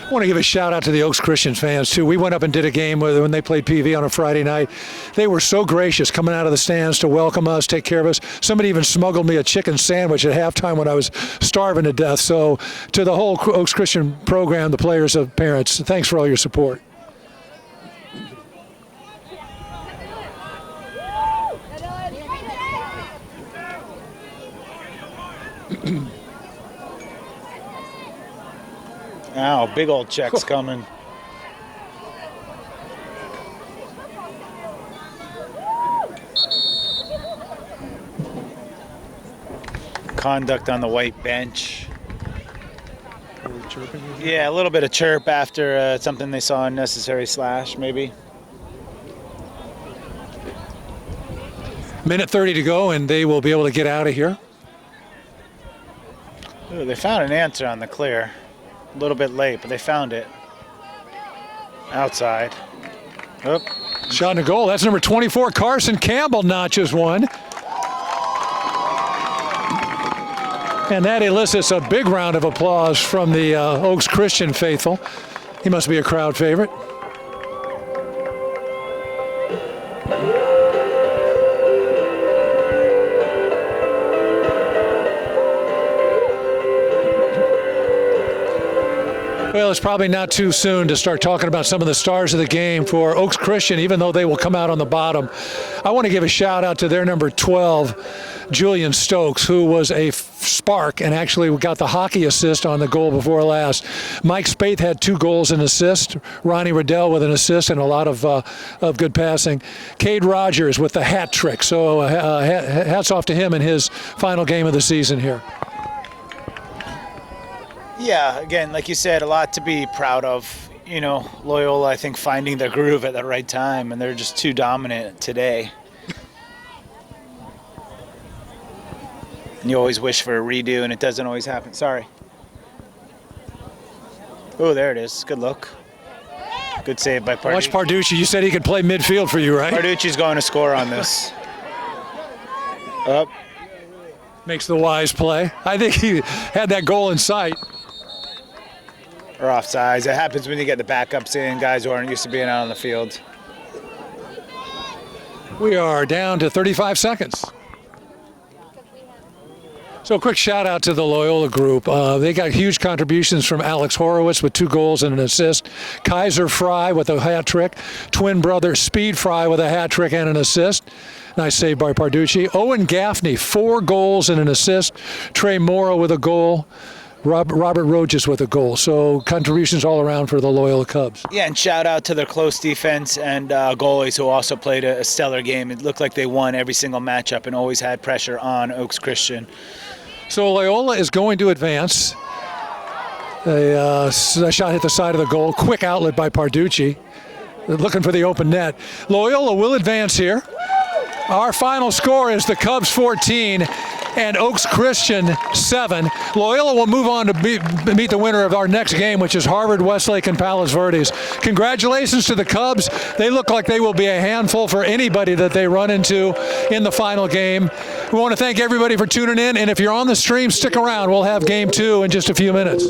I want to give a shout out to the Oaks Christian fans too. We went up and did a game when they played PV on a Friday night. They were so gracious coming out of the stands to welcome us, take care of us. Somebody even smuggled me a chicken sandwich at halftime when I was starving to death. So to the whole Oaks Christian program, the players, the parents, thanks for all your support. Ow, big old checks coming. Conduct on the white bench. Yeah, a little bit of chirp after something they saw unnecessary slash, maybe. Minute 30 to go, and they will be able to get out of here. Ooh, they found an answer on the clear. A little bit late, but they found it. Outside. Oop. Shot in a goal. That's number 24, Carson Campbell notches one. And that elicits a big round of applause from the Oaks Christian faithful. He must be a crowd favorite. Well, it's probably not too soon to start talking about some of the stars of the game for Oaks Christian, even though they will come out on the bottom. I want to give a shout out to their number 12, Julian Stokes, who was a spark and actually got the hockey assist on the goal before last. Mike Spaeth had 2 goals and assist. Ronnie Riddell with an assist and a lot of good passing. Cade Rogers with the hat trick. So hats off to him in his final game of the season here. Yeah, again, like you said, a lot to be proud of. You know, Loyola, I think, finding their groove at the right time, and they're just too dominant today. And you always wish for a redo, and it doesn't always happen. Sorry. Oh, there it is. Good look. Good save by Parducci. Watch Parducci. You said he could play midfield for you, right? Parducci's going to score on this. Up. Makes the wise play. I think he had that goal in sight. Or offsides. It happens when you get the backups in, guys who aren't used to being out on the field. We are down to 35 seconds. So a quick shout out to the Loyola group. They got huge contributions from Alex Horowitz with 2 goals and an assist. Kaiser Fry with a hat trick. Twin brother Speed Fry with a hat trick and an assist. Nice save by Parducci. Owen Gaffney, 4 goals and an assist. Trey Morrow with a goal. Robert Rojas with a goal. So contributions all around for the Loyola Cubs. Yeah, and shout out to their close defense and goalies who also played a stellar game. It looked like they won every single matchup and always had pressure on Oaks Christian. So Loyola is going to advance. A shot hit the side of the goal. Quick outlet by Parducci. Looking for the open net. Loyola will advance here. Our final score is the Cubs 14 and Oaks Christian 7. Loyola will move on to meet the winner of our next game, which is Harvard, Westlake, and Palos Verdes. Congratulations to the Cubs. They look like they will be a handful for anybody that they run into in the final game. We want to thank everybody for tuning in, and if you're on the stream, stick around. We'll have game 2 in just a few minutes.